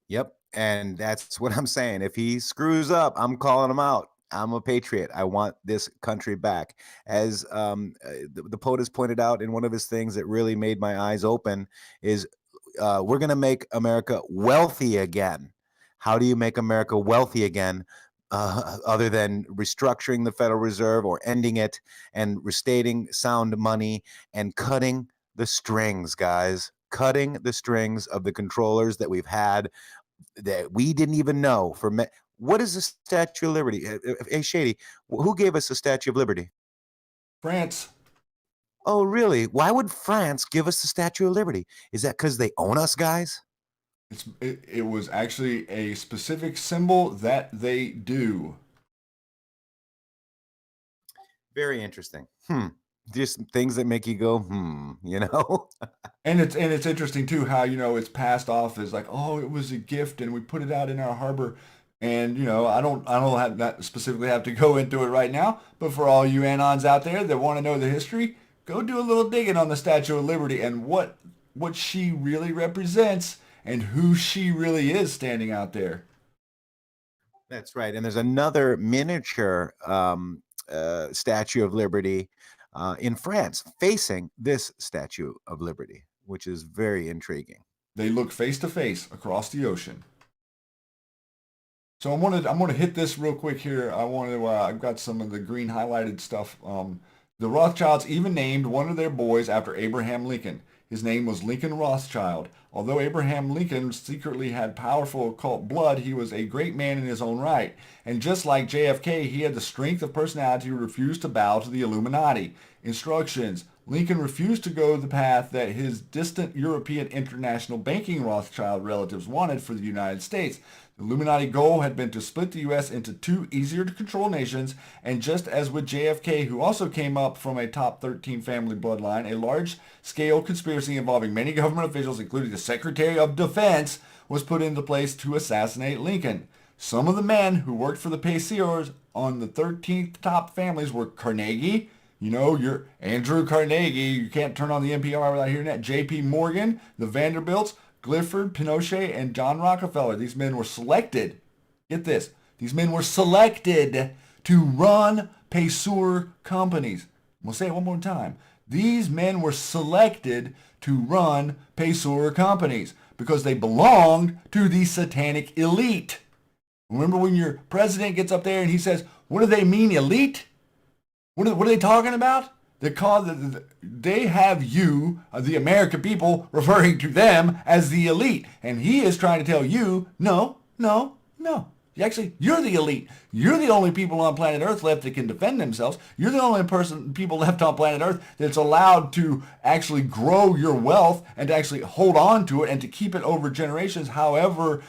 Yep. And that's what I'm saying. If he screws up, I'm calling him out. I'm a patriot. I want this country back. As the POTUS pointed out in one of his things that really made my eyes open is we're going to make America wealthy again. How do you make America wealthy again? Other than restructuring the Federal Reserve or ending it and restating sound money and cutting the strings, guys, cutting the strings of the controllers that we've had that we didn't even know for what is the Statue of Liberty? Hey, Shady, who gave us the Statue of Liberty? France. Oh, really? Why would France give us the Statue of Liberty? Is that because they own us, guys? It was actually a specific symbol that they do. Very interesting. Just things that make you go, And it's interesting too how it's passed off as like, oh, it was a gift and we put it out in our harbor. And I don't have that specifically have to go into it right now, but for all you anons out there that want to know the history, go do a little digging on the Statue of Liberty and what she really represents and who she really is standing out there. That's right. And there's another miniature Statue of Liberty in France facing this Statue of Liberty, which is very intriguing. They look face to face across the ocean. So I'm gonna hit this real quick here. I've got some of the green highlighted stuff. The Rothschilds even named one of their boys after Abraham Lincoln. His name was Lincoln Rothschild. Although Abraham Lincoln secretly had powerful occult blood, he was a great man in his own right. And just like JFK, he had the strength of personality to refuse to bow to the Illuminati. Instructions. Lincoln refused to go the path that his distant European international banking Rothschild relatives wanted for the United States. The Illuminati goal had been to split the U.S. into two easier-to-control nations, and just as with JFK, who also came up from a top 13 family bloodline, a large-scale conspiracy involving many government officials, including the Secretary of Defense, was put into place to assassinate Lincoln. Some of the men who worked for the PAYSEUR on the 13th top families were Carnegie, your Andrew Carnegie, you can't turn on the NPR without hearing that, J.P. Morgan, the Vanderbilts, Clifford, Pinochet, and John Rockefeller. These men were selected. Get this. These men were selected to run PAYSEUR companies. We'll say it one more time. These men were selected to run PAYSEUR companies because they belonged to the satanic elite. Remember when your president gets up there and he says, what do they mean, elite? What are they talking about? They have you, the American people, referring to them as the elite. And he is trying to tell you, no. Actually, you're the elite. You're the only people on planet Earth left that can defend themselves. You're the only people left on planet Earth that's allowed to actually grow your wealth and to actually hold on to it and to keep it over generations. However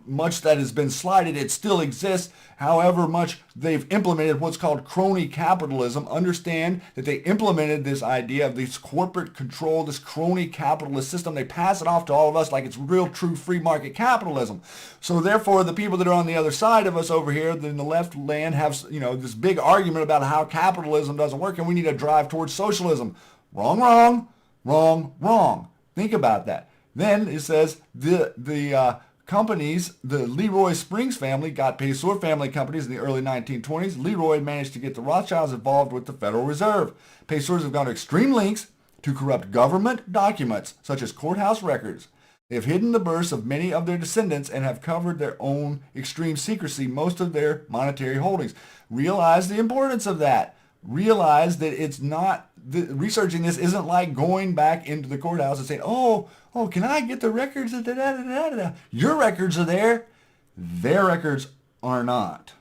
much that has been slighted, it still exists. However much they've implemented what's called crony capitalism, understand that they implemented this idea of this corporate control, this crony capitalist system. They pass it off to all of us like it's real, true free market capitalism. So therefore, the people that are on the other side of us over here in the left land have, this big argument about how capitalism doesn't work and we need to drive towards socialism. Wrong. Think about that. Then it says the companies, the Leroy Springs family got PAYSEUR family companies in the early 1920s. Leroy managed to get the Rothschilds involved with the Federal Reserve. PAYSEURs have gone to extreme lengths to corrupt government documents, such as courthouse records. They have hidden the births of many of their descendants and have covered their own extreme secrecy most of their monetary holdings. Realize the importance of that. Realize that it's not, researching this isn't like going back into the courthouse and saying, oh, can I get the records? Your records are there. Their records are not.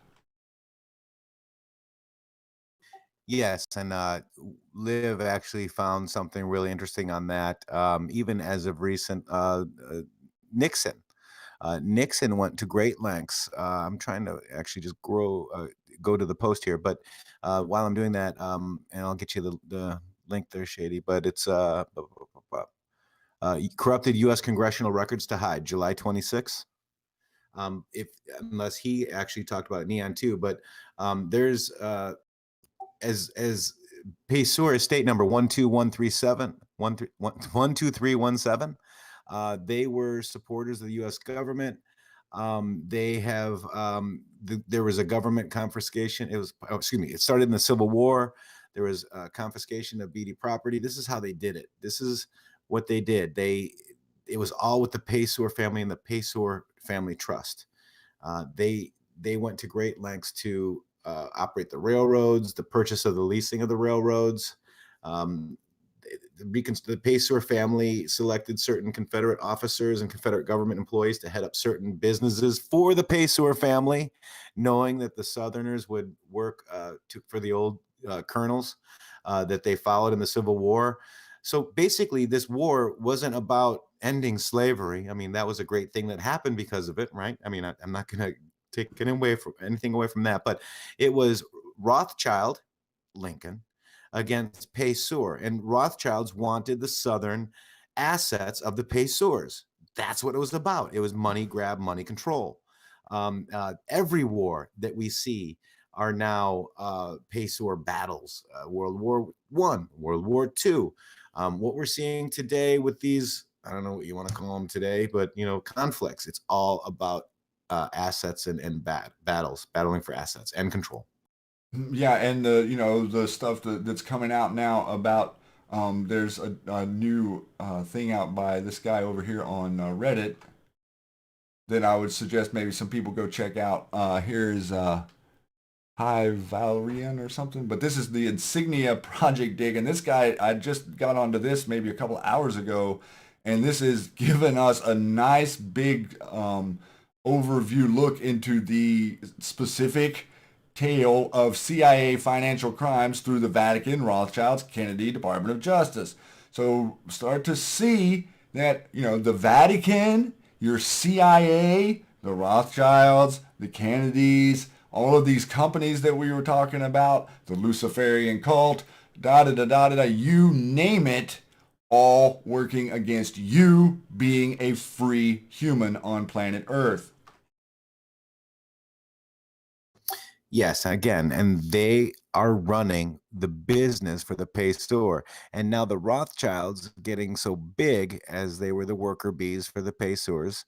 Yes, and Liv actually found something really interesting on that. Even as of recent, Nixon. Nixon went to great lengths. I'm trying to actually just go to the post here, but while I'm doing that, and I'll get you the link there, Shady. But it's corrupted U.S. congressional records to hide, July 26. If unless he actually talked about it, Neon too, but there's as PAYSEUR state number 12137 12317. They were supporters of the U.S. government. They have there was a government confiscation. It started in the Civil War. There was confiscation of BD property. This is how they did it. This is what they did. It was all with the PAYSEUR family and the PAYSEUR Family Trust. They went to great lengths to operate the railroads, the purchase of the leasing of the railroads. The PAYSEUR family selected certain Confederate officers and Confederate government employees to head up certain businesses for the PAYSEUR family, knowing that the Southerners would work for the old colonels that they followed in the Civil War. So basically, this war wasn't about ending slavery. I mean, that was a great thing that happened because of it, right? I mean, I'm not going to take anything away from that, but it was Rothschild, Lincoln, against PAYSEUR, and Rothschilds wanted the Southern assets of the PAYSEURs. That's what it was about. It was money grab, money control. Every war that we see are now PAYSEUR battles. World War I, World War II. What we're seeing today with these, I don't know what you want to call them today, but conflicts. It's all about assets and battles, battling for assets and control. Yeah, and the stuff that's coming out now about there's a new thing out by this guy over here on Reddit that I would suggest maybe some people go check out. Here's High Valerian or something, but this is the Insignia Project Dig, and this guy, I just got onto this maybe a couple of hours ago, and this is giving us a nice big overview look into the specific tale of CIA financial crimes through the Vatican, Rothschilds, Kennedy, Department of Justice. So start to see that, the Vatican, your CIA, the Rothschilds, the Kennedys, all of these companies that we were talking about, the Luciferian cult, you name it, all working against you being a free human on planet Earth. Yes, again, and they are running the business for the PAYSEUR. And now the Rothschilds getting so big as they were the worker bees for the PAYSEURs,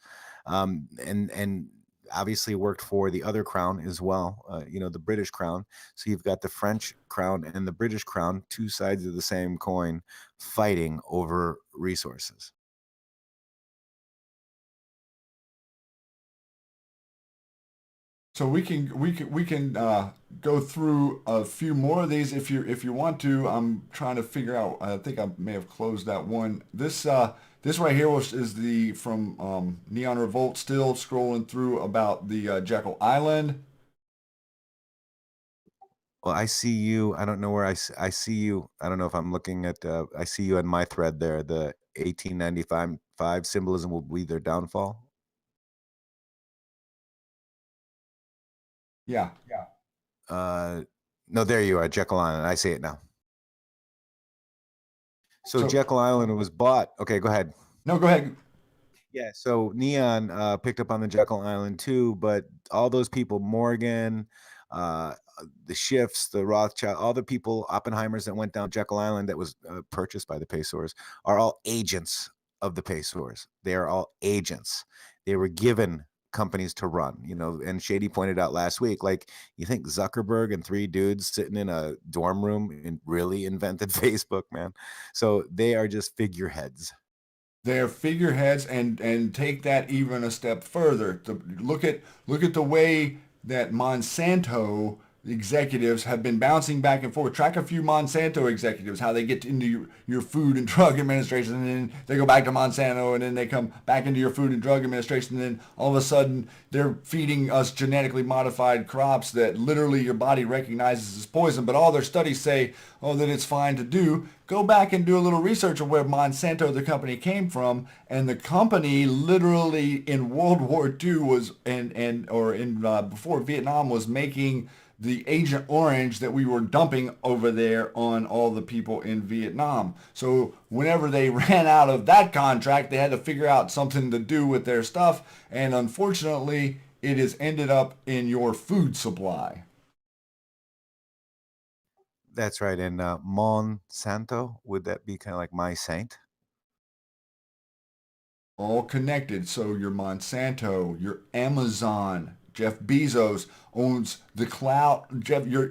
and obviously worked for the other crown as well, the British crown. So you've got the French crown and the British crown, two sides of the same coin, fighting over resources. So we can go through a few more of these if you want to. I'm trying to figure out. I think I may have closed that one. This right here is the from Neon Revolt. Still scrolling through about the Jekyll Island. Well, I see you. I don't know where I see you. I don't know if I'm looking at. I see you in my thread there. The 1895 symbolism will be their downfall. Yeah. No, there you are, Jekyll Island. I see it now. So So Jekyll Island was bought. Okay, go ahead. no, go ahead. Yeah, so Neon picked up on the Jekyll Island too, but all those people, Morgan, uh, the Schiffs, the Rothschild, all the people, Oppenheimers that went down Jekyll Island that was purchased by the PAYSEURs are all agents of the PAYSEURs. They are all agents. They were given companies to run, and Shady pointed out last week, like, you think Zuckerberg and three dudes sitting in a dorm room and really invented Facebook, man? So they are just figureheads. They're figureheads, and take that even a step further. Look at the way that Monsanto executives have been bouncing back and forth. Track a few Monsanto executives, how they get into your Food and Drug Administration, and then they go back to Monsanto, and then they come back into your Food and Drug Administration, and then all of a sudden they're feeding us genetically modified crops that literally your body recognizes as poison, but all their studies say, oh, that it's fine to do. Go back and do a little research of where Monsanto, the company, came from, and the company literally in World War II was, before Vietnam, was making the Agent Orange that we were dumping over there on all the people in Vietnam. So whenever they ran out of that contract, they had to figure out something to do with their stuff, and unfortunately, it has ended up in your food supply. That's right. And Monsanto, would that be kind of like my saint? All connected. So your Monsanto, your Amazon, Jeff Bezos owns the cloud. Jeff, your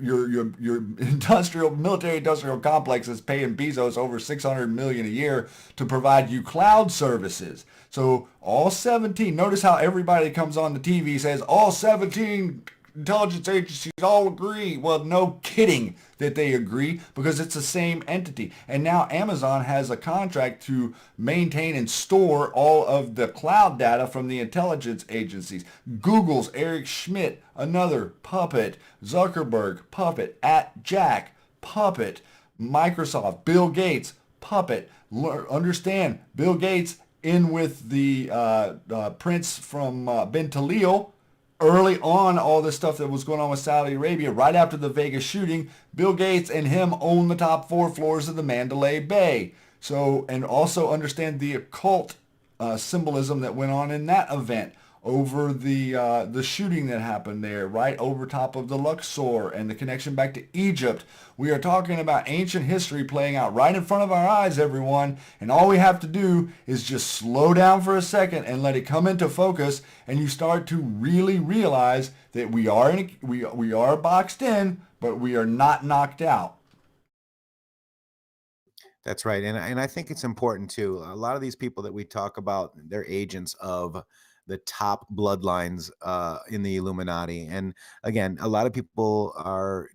military industrial complex is paying Bezos over 600 million a year to provide you cloud services. So all 17. Notice how everybody that comes on the TV says all 17 intelligence agencies all agree. Well, no kidding that they agree, because it's the same entity. And now Amazon has a contract to maintain and store all of the cloud data from the intelligence agencies. Google's Eric Schmidt, another puppet. Zuckerberg, puppet. @Jack, puppet. Microsoft, Bill Gates, puppet. Understand, Bill Gates in with the prince from Ben Talil. Early on, all this stuff that was going on with Saudi Arabia, right after the Vegas shooting, Bill Gates and him own the top 4 floors of the Mandalay Bay. So, and also understand the occult symbolism that went on in that event over the shooting that happened there, right over top of the Luxor, and the connection back to Egypt. We are talking about ancient history playing out right in front of our eyes, everyone. And all we have to do is just slow down for a second and let it come into focus, and you start to really realize that we are boxed in, but we are not knocked out. That's right. And I think it's important too. A lot of these people that we talk about, they're agents of the top bloodlines in the Illuminati. And again, a lot of people are,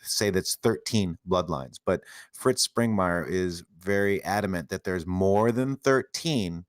say that's 13 bloodlines, but Fritz Springmeier is very adamant that there's more than 13,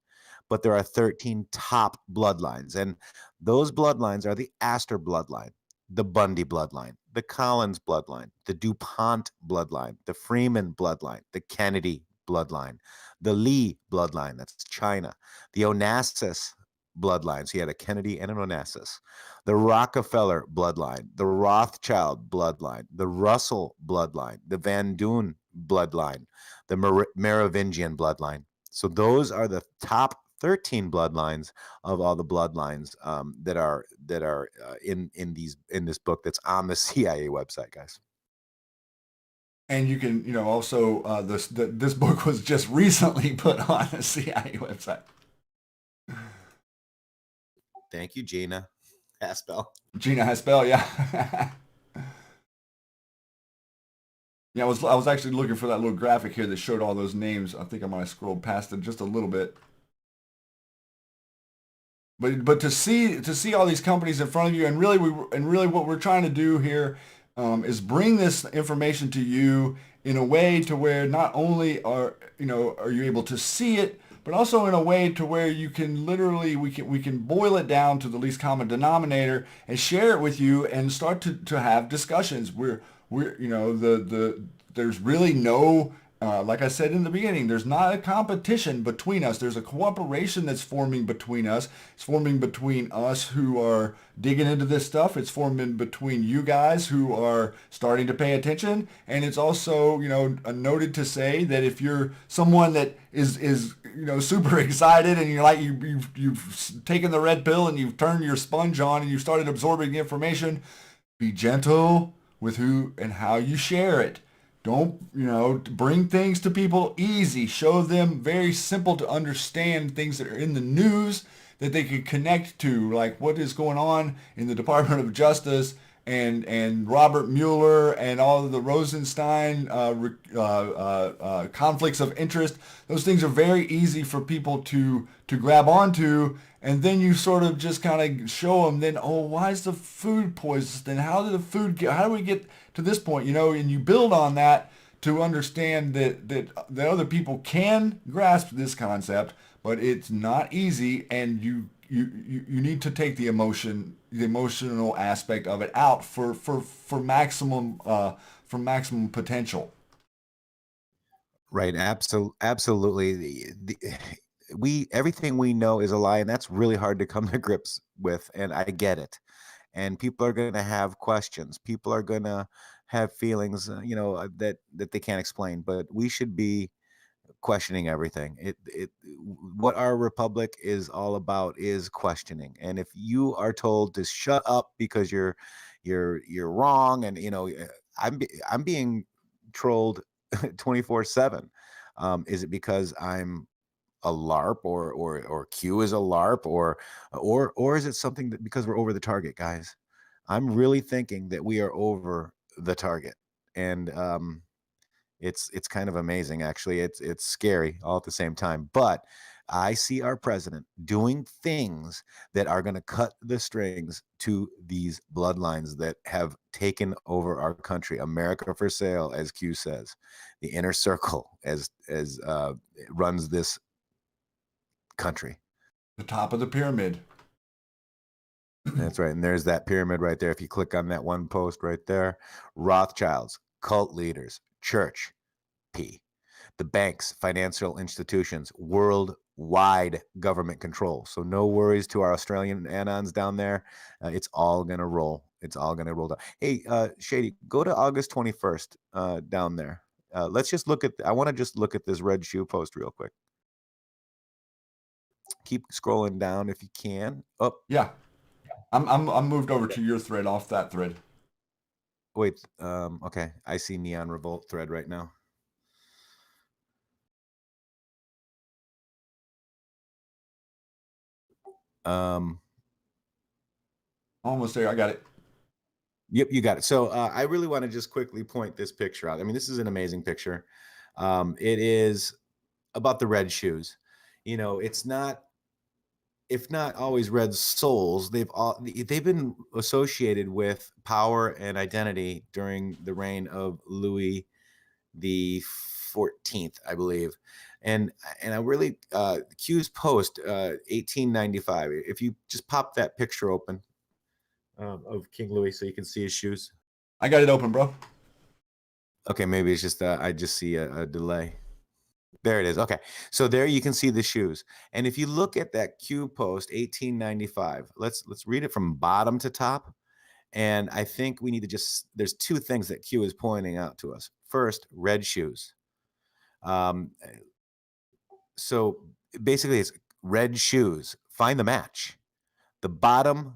but there are 13 top bloodlines. And those bloodlines are the Astor bloodline, the Bundy bloodline, the Collins bloodline, the DuPont bloodline, the Freeman bloodline, the Kennedy bloodline, the Lee bloodline, that's China, the Onassis bloodline, so you had a Kennedy and an Onassis, the Rockefeller bloodline, the Rothschild bloodline, the Russell bloodline, the Van Duyn bloodline, the Merovingian bloodline. So those are the top 13 bloodlines of all the bloodlines that are in this book that's on the CIA website, guys. And you can, also this book was just recently put on the CIA website. Thank you, Gina Haspel. Gina Haspel, yeah. Yeah, I was actually looking for that little graphic here that showed all those names. I think I might have scrolled past it just a little bit. But to see all these companies in front of you, and really what we're trying to do here is bring this information to you in a way to where not only are you able to see it, but also in a way to where you can literally we can boil it down to the least common denominator and share it with you and start to have discussions. There's really no like I said in the beginning, there's not a competition between us. There's a cooperation that's forming between us. It's forming between us who are digging into this stuff. It's forming between you guys who are starting to pay attention. And it's also, noted to say that if you're someone that is super excited and you're like, you've taken the red pill and you've turned your sponge on and you've started absorbing the information, be gentle with who and how you share it. Don't, bring things to people easy. Show them very simple to understand things that are in the news that they can connect to, like what is going on in the Department of Justice and Robert Mueller and all of the Rosenstein conflicts of interest. Those things are very easy for people to grab onto, and then you sort of just kind of show them. Then, oh, why is the food poisoned? And how did the food get? How do we get to this point? You know, and you build on that to understand that other people can grasp this concept, but it's not easy, and you need to take the emotional aspect of it out for maximum potential. Right. Absolutely. Everything we know is a lie, and that's really hard to come to grips with. And I get it. And people are going to have questions. People are going to have feelings, that they can't explain. But we should be questioning everything. What our republic is all about is questioning. And if you are told to shut up because you're wrong, and I'm being trolled 24/7. Is it because I'm a LARP, or Q is a LARP, or is it something that because we're over the target, guys? I'm really thinking that we are over the target, and it's kind of amazing, actually. It's scary all at the same time. But I see our president doing things that are going to cut the strings to these bloodlines that have taken over our country. America for sale, as Q says. The inner circle, as runs this country. The top of the pyramid. That's right. And there's that pyramid right there. If you click on that one post right there, Rothschilds, cult leaders, church, P. The banks, financial institutions, worldwide government control. So no worries to our Australian anons down there. It's all going to roll. It's all going to roll down. Hey, Shady, go to August 21st down there. Let's just look at, I want to just look at this red shoe post real quick. Keep scrolling down if you can. Oh, Yeah. I'm moved over to your thread off that thread. wait. Okay. I see Neon Revolt thread right now. Almost there. I got it. Yep, you got it. So I really want to just quickly point this picture out. I mean, this is an amazing picture. It is about the red shoes. It's not, if not always red souls, they've been associated with power and identity during the reign of Louis the 14th, I believe. And I really Q's post 1895. If you just pop that picture open of King Louis so you can see his shoes. I got it open, bro. Okay, maybe it's just I just see a delay. There it is. Okay, so there you can see the shoes. And if you look at that Q post 1895, let's read it from bottom to top. And I think we need to there's two things that Q is pointing out to us. First, red shoes. So basically it's red shoes. Find the match. The bottom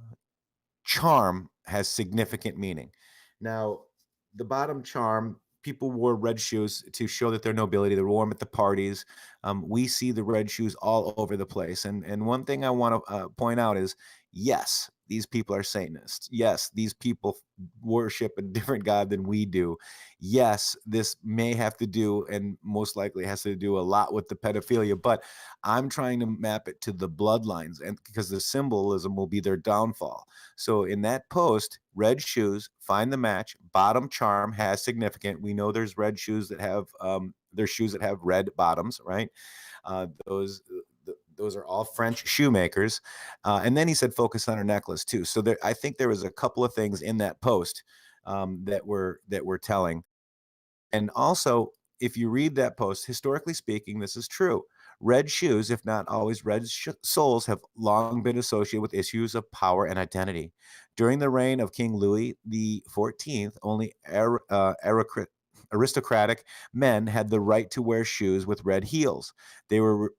charm has significant meaning. Now, the bottom charm, people wore red shoes to show that their nobility. They wore them at the parties. We see the red shoes all over the place. And one thing I want to point out is, yes, these people are Satanists. Yes, these people worship a different God than we do. Yes, this may have to do, and most likely has to do a lot with the pedophilia, but I'm trying to map it to the bloodlines, and because the symbolism will be their downfall. So in that post, red shoes, find the match, bottom charm has significant. We know there's red shoes that have there's shoes that have red bottoms, right? Those are all French shoemakers. And then he said, focus on her necklace too. So I think there was a couple of things in that post that were telling. And also, if you read that post, historically speaking, this is true. Red shoes, if not always red souls, have long been associated with issues of power and identity. During the reign of King Louis the 14th, only aristocratic men had the right to wear shoes with red heels. They were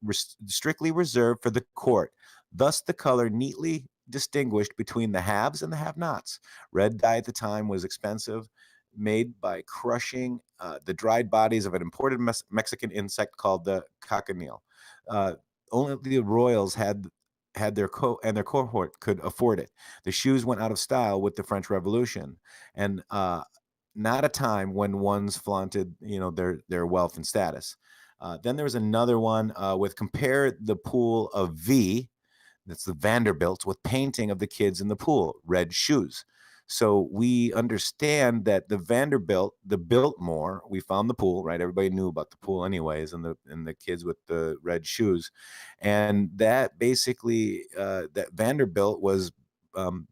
strictly reserved for the court. Thus, the color neatly distinguished between the haves and the have-nots. Red dye at the time was expensive, made by crushing the dried bodies of an imported Mexican insect called the cochineal. Only the royals had had their cohort could afford it. The shoes went out of style with the French Revolution, and not a time when ones flaunted, their wealth and status. Then there was another one with compare the pool of V, that's the Vanderbilts, with painting of the kids in the pool, red shoes. So we understand that the Biltmore, we found the pool, right? Everybody knew about the pool anyways, and the kids with the red shoes. And that basically, that Vanderbilt was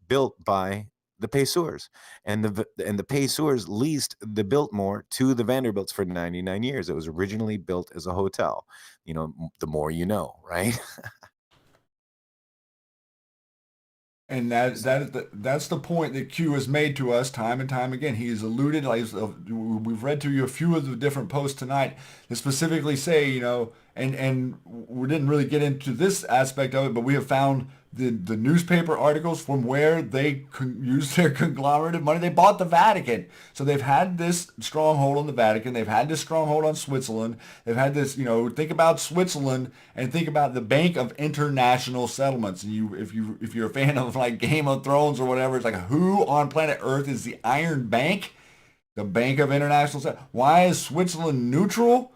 built by the PAYSEURs, and the PAYSEURs leased the Biltmore to the Vanderbilts for 99 years. It was originally built as a hotel. The more you know, right? And that's the point that Q has made to us time and time again. He has alluded, like we've read to you a few of the different posts tonight that specifically say, and we didn't really get into this aspect of it, but we have found the newspaper articles from where they use their conglomerate of money. They bought the Vatican. So they've had this stronghold on the Vatican. They've had this stronghold on Switzerland. They've had this, think about Switzerland and think about the Bank of International Settlements. And if you're a fan of like Game of Thrones or whatever, it's like, who on planet Earth is the Iron Bank? The Bank of International Settlements. Why is Switzerland neutral?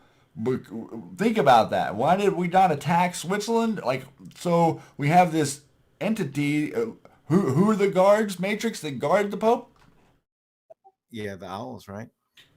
Think about that. Why did we not attack Switzerland? So we have this entity. Who are the guards, Matrix, that guard the Pope? Yeah, the owls, right?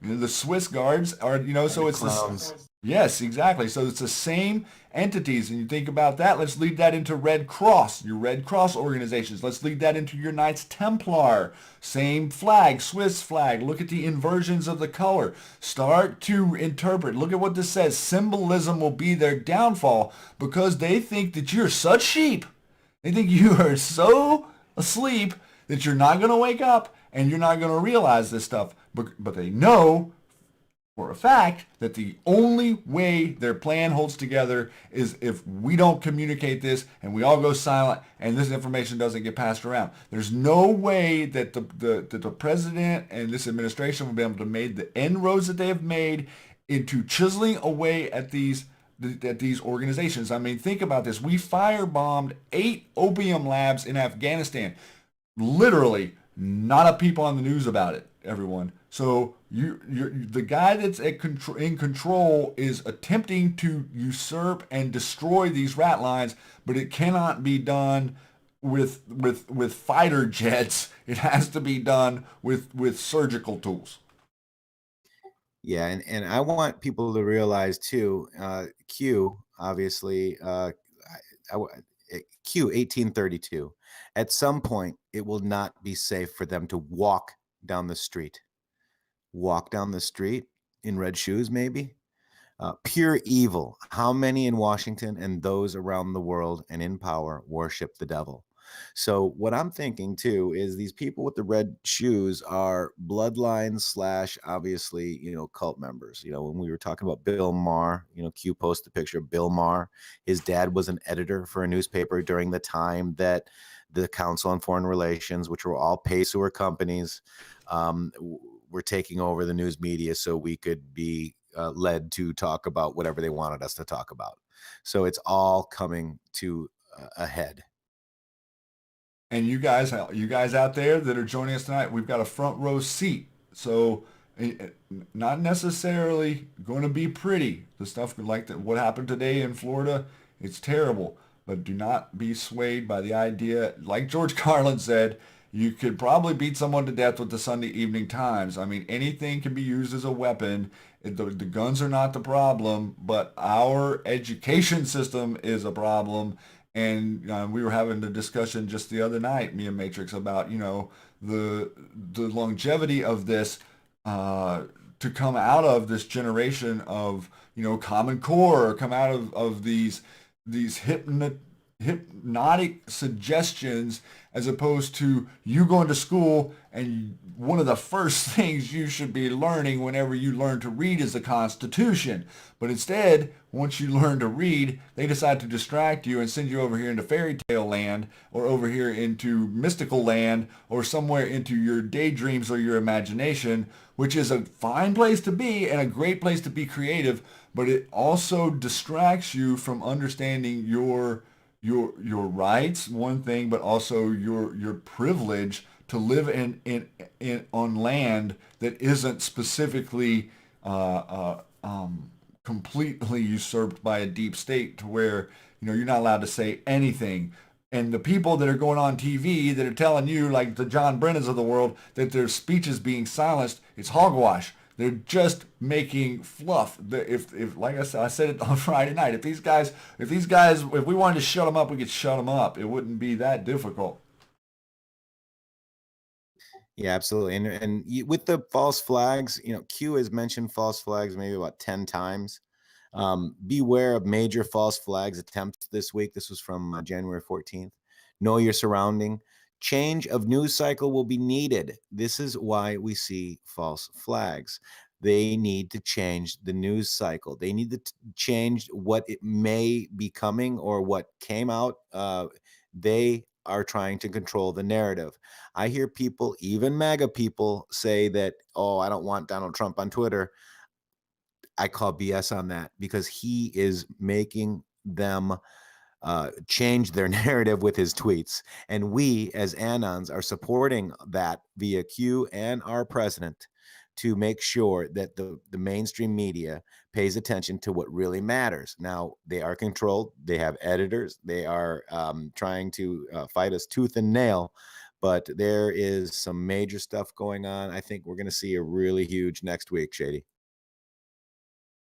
The Swiss guards are, so it's clowns. Yes, exactly. So it's the same entities. And you think about that. Let's lead that into Red Cross, your Red Cross organizations. Let's lead that into your Knights Templar. Same flag, Swiss flag. Look at the inversions of the color. Start to interpret. Look at what this says. Symbolism will be their downfall because they think that you're such sheep. They think you are so asleep that you're not going to wake up and you're not going to realize this stuff. But they know for a fact that the only way their plan holds together is if we don't communicate this and we all go silent and this information doesn't get passed around. There's no way that the president and this administration will be able to make the inroads that they have made into chiseling away at these organizations. I mean, think about this. We firebombed 8 opium labs in Afghanistan. Literally, not a peep on the news about it, everyone. So the guy that's in control is attempting to usurp and destroy these rat lines, but it cannot be done with fighter jets. It has to be done with surgical tools. Yeah, and I want people to realize too, Q obviously, Q 1832. At some point, it will not be safe for them to walk down the street. Walk down the street in red shoes, maybe. Pure evil. How many in Washington and those around the world and in power worship the devil? So what I'm thinking too is these people with the red shoes are bloodline / obviously, cult members. When we were talking about Bill Maher, Q posted a picture of Bill Maher. His dad was an editor for a newspaper during the time that the Council on Foreign Relations, which were all PAYSEUR companies, were taking over the news media so we could be led to talk about whatever they wanted us to talk about. So it's all coming to a head. And you guys out there that are joining us tonight, we've got a front row seat. So not necessarily going to be pretty. The stuff like that, what happened today in Florida, it's terrible. But do not be swayed by the idea, like George Carlin said, you could probably beat someone to death with the Sunday Evening Times. I mean, anything can be used as a weapon. The guns are not the problem, but our education system is a problem. And we were having a discussion just the other night, me and Matrix, about the longevity of this to come out of this generation of Common Core, or come out of these hypnotic suggestions, as opposed to you going to school and one of the first things you should be learning whenever you learn to read is the Constitution. But instead, once you learn to read, they decide to distract you and send you over here into fairy tale land, or over here into mystical land, or somewhere into your daydreams or your imagination, which is a fine place to be and a great place to be creative, but it also distracts you from understanding your your rights, one thing, but also your privilege to live in on land that isn't specifically completely usurped by a deep state, to where you're not allowed to say anything. And the people that are going on TV that are telling you, like the John Brennans of the world, that their speech is being silenced, it's hogwash. They're just making fluff. If like I said it on Friday night, if we wanted to shut them up, we could shut them up. It wouldn't be that difficult. Yeah, absolutely. And with the false flags, Q has mentioned false flags maybe about 10 times. Beware of major false flags attempts this week. This was from January 14th. Know your surrounding. Change of news cycle will be needed. This is why we see false flags. They need to change the news cycle. They need to change what it may be coming or what came out. They are trying to control the narrative. I hear people, even MAGA people, say that, oh, I don't want Donald Trump on Twitter. I call BS on that, because he is making them change their narrative with his tweets. And we, as Anons, are supporting that via Q and our president to make sure that the mainstream media pays attention to what really matters. Now, they are controlled. They have editors. They are trying to fight us tooth and nail. But there is some major stuff going on. I think we're going to see a really huge next week, Shady.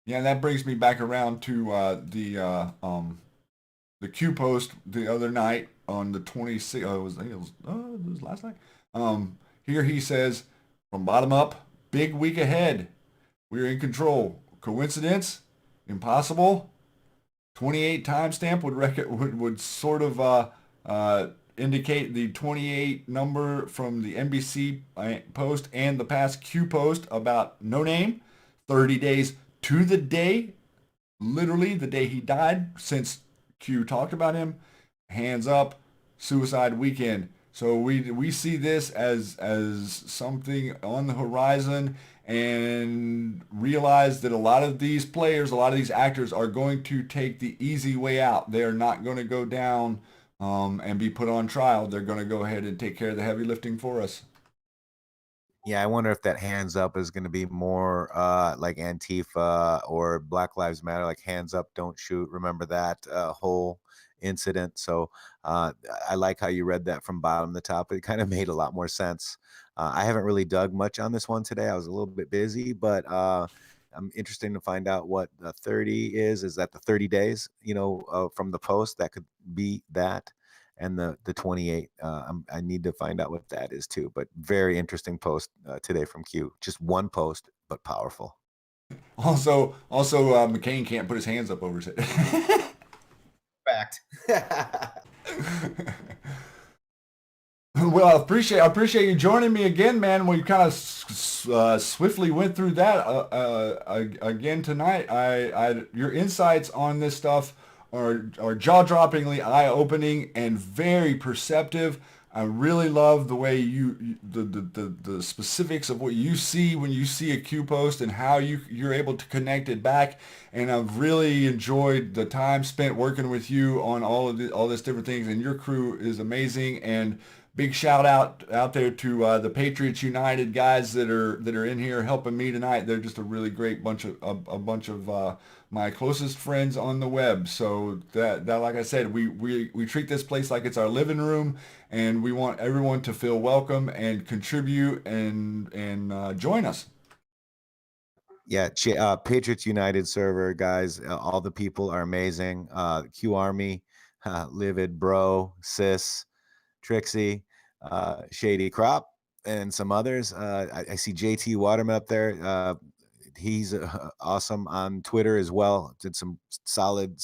Yeah, and that brings me back around to the Q post the other night on the 26th. I think it was last night. Here he says, from bottom up, big week ahead. We're in control. Coincidence? Impossible. 28 timestamp would sort of indicate the 28 number from the NBC post and the past Q post about No Name. 30 days to the day, literally the day he died, since Q talked about him. Hands up, suicide weekend. So we see this as something on the horizon, and realize that a lot of these players, a lot of these actors are going to take the easy way out. They're not going to go down and be put on trial. They're going to go ahead and take care of the heavy lifting for us. Yeah, I wonder if that hands up is going to be more like Antifa or Black Lives Matter, like hands up, don't shoot. Remember that whole incident? So I like how you read that from bottom to top. It kind of made a lot more sense. I haven't really dug much on this one today. I was a little bit busy, but I'm interested to find out what the 30 is. Is that the 30 days, from the post? That could be that. And the 28, I need to find out what that is too. But very interesting post today from Q. Just one post, but powerful. Also, McCain can't put his hands up over his head. Fact. Well, I appreciate you joining me again, man. We kind of swiftly went through that again tonight. Your insights on this stuff are jaw-droppingly eye-opening and very perceptive. I really love the way the specifics of what you see when you see a Q post, and how you're able to connect it back. And I've really enjoyed the time spent working with you on all this different things. And your crew is amazing. And big shout out there to the Patriots United guys that are in here helping me tonight. They're just a really great bunch of my closest friends on the web. So that like I said, we treat this place like it's our living room, and we want everyone to feel welcome and contribute and join us. Yeah, Patriots United server, guys. All the people are amazing. Q Army, Livid Bro, Sis, Trixie, Shady Crop, and some others. I see JT Waterman up there. He's awesome on Twitter as well. Did some solid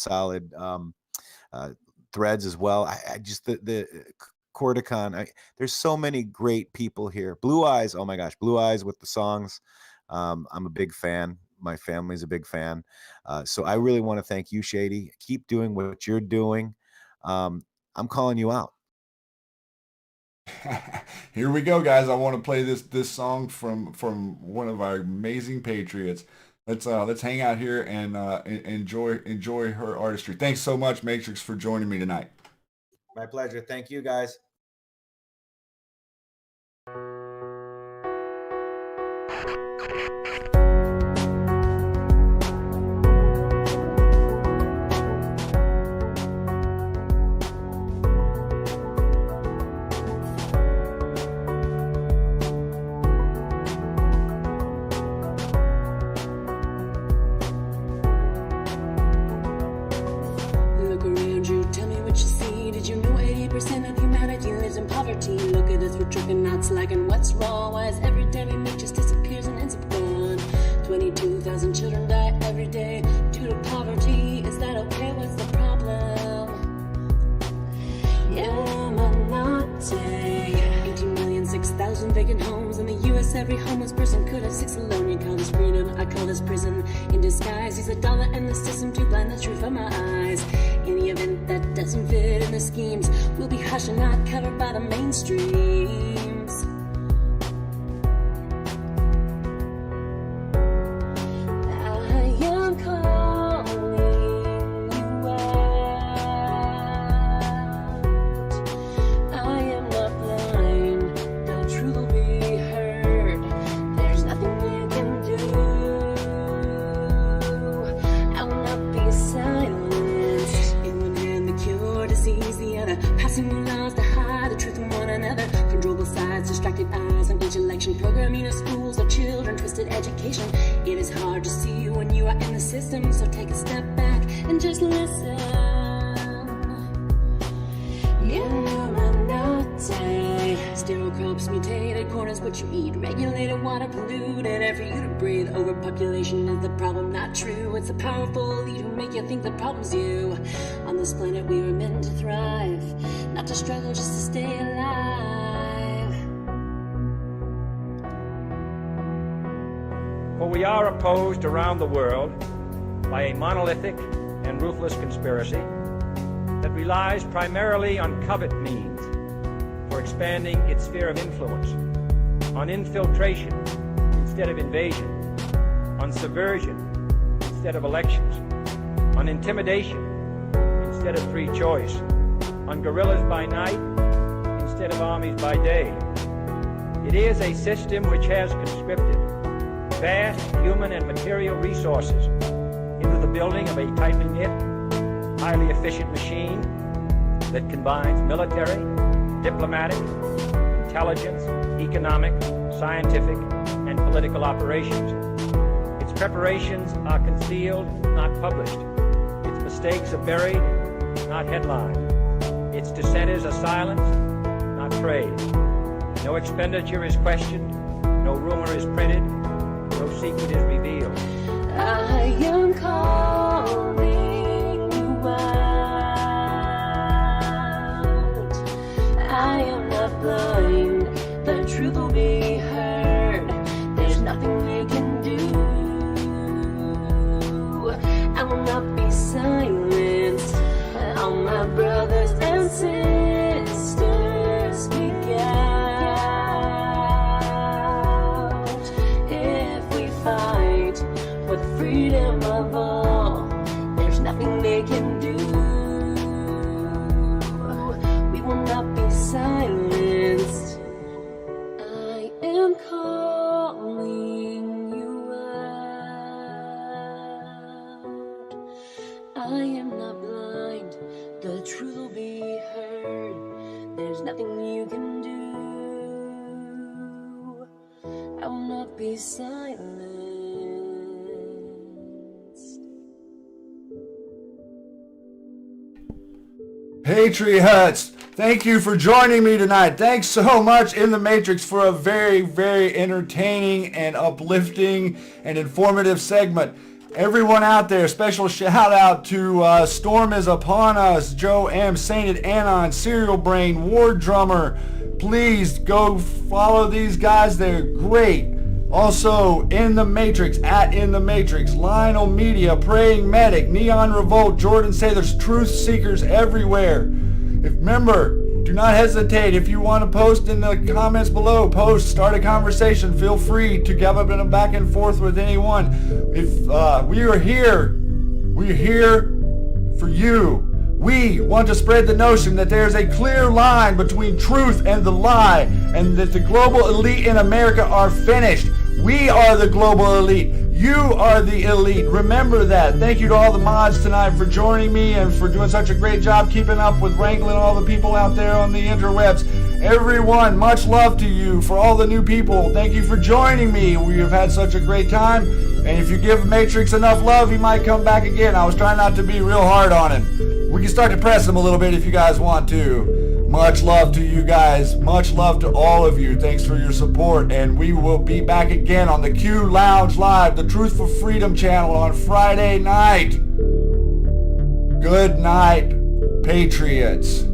threads as well. I just the Cordicon. There's so many great people here. Blue Eyes. Oh my gosh, Blue Eyes with the songs. I'm a big fan. My family's a big fan. So I really want to thank you, Shady. Keep doing what you're doing. I'm calling you out. Here we go, guys. I want to play this song from one of our amazing Patriots. Let's hang out here and enjoy her artistry. Thanks so much, Matrix, for joining me tonight. My pleasure. Thank you, guys. Look around you, tell me what you see. Did you know 80% of humanity lives in poverty? Look at us, we're trucking, not slacking. What's wrong? Why is every day we make just disappears and ends up gone? 22,000 children die every day due to poverty. Is that okay? What's the problem? Illuminati. 18,006,000 vacant homes in the US. Every homeless person could have 6 alone. You call this freedom, I call this prison in disguise. Use a dollar and the system to blind the truth from my eyes. Any event that doesn't fit in the schemes will be hushed and not covered by the mainstreams. I am calling you out. I am not blind, the truth will be heard. There's nothing we can do. I will not be silent. In one hand, the cure, disease, the other. Passing new laws to hide the truth from one another. Control both sides, distracted eyes on each election. Programming of schools of children, twisted education. It is hard to see when you are in the system, so take a step back and just listen. Illuminati. Sterile crops, mutated corners, what you eat. Regulated water, polluted air for you to breathe. Overpopulation is the problem, not true. It's the powerful elite who make you think the problem's you. On this planet we were meant to thrive, not to struggle just to stay alive. For we are opposed around the world by a monolithic and ruthless conspiracy that relies primarily on covert means for expanding its sphere of influence, on infiltration instead of invasion, on subversion instead of elections, on intimidation instead of free choice, on guerrillas by night instead of armies by day. It is a system which has conscripted vast human and material resources into the building of a tightly knit, highly efficient machine that combines military, diplomatic, intelligence, economic, scientific, and political operations. Its preparations are concealed, not published. Its mistakes are buried, not headlined. Its dissenters are silenced, not praised. No expenditure is questioned, no rumor is printed, no secret is revealed. I am calling you out. I am not blind, the truth will be heard. There's nothing we can do. I will not be silenced. All my brothers and sisters speak out. If we fight for the freedom of all, there's nothing they can do. We will not be silenced. I am calling you out. I am not blind, the truth will be heard. There's nothing you can do. I will not be silenced. Patriots, thank you for joining me tonight. Thanks so much In the Matrix for a very, very entertaining and uplifting and informative segment. Everyone out there, special shout out to Storm is Upon Us, Joe M, Sainted Anon, Serial Brain, War Drummer. Please go follow these guys. They're great. Also, In the Matrix, at In the Matrix, Lionel Media, Praying Medic, Neon Revolt, Jordan Say, there's truth seekers everywhere. Remember, Do not hesitate. If you want to post in the comments below, post, start a conversation. Feel free to give up a back and forth with anyone. If we're here for you. We want to spread the notion that there's a clear line between truth and the lie, and that the global elite in America are finished. We are the global elite. You are the elite. Remember that. Thank you to all the mods tonight for joining me and for doing such a great job keeping up with wrangling all the people out there on the interwebs. Everyone, much love to you. For all the new people, thank you for joining me. We have had such a great time. And if you give Matrix enough love, he might come back again. I was trying not to be real hard on him. We can start to press him a little bit if you guys want to. Much love to you guys. Much love to all of you. Thanks for your support. And we will be back again on the Q Lounge Live, the Truth for Freedom channel on Friday night. Good night, Patriots.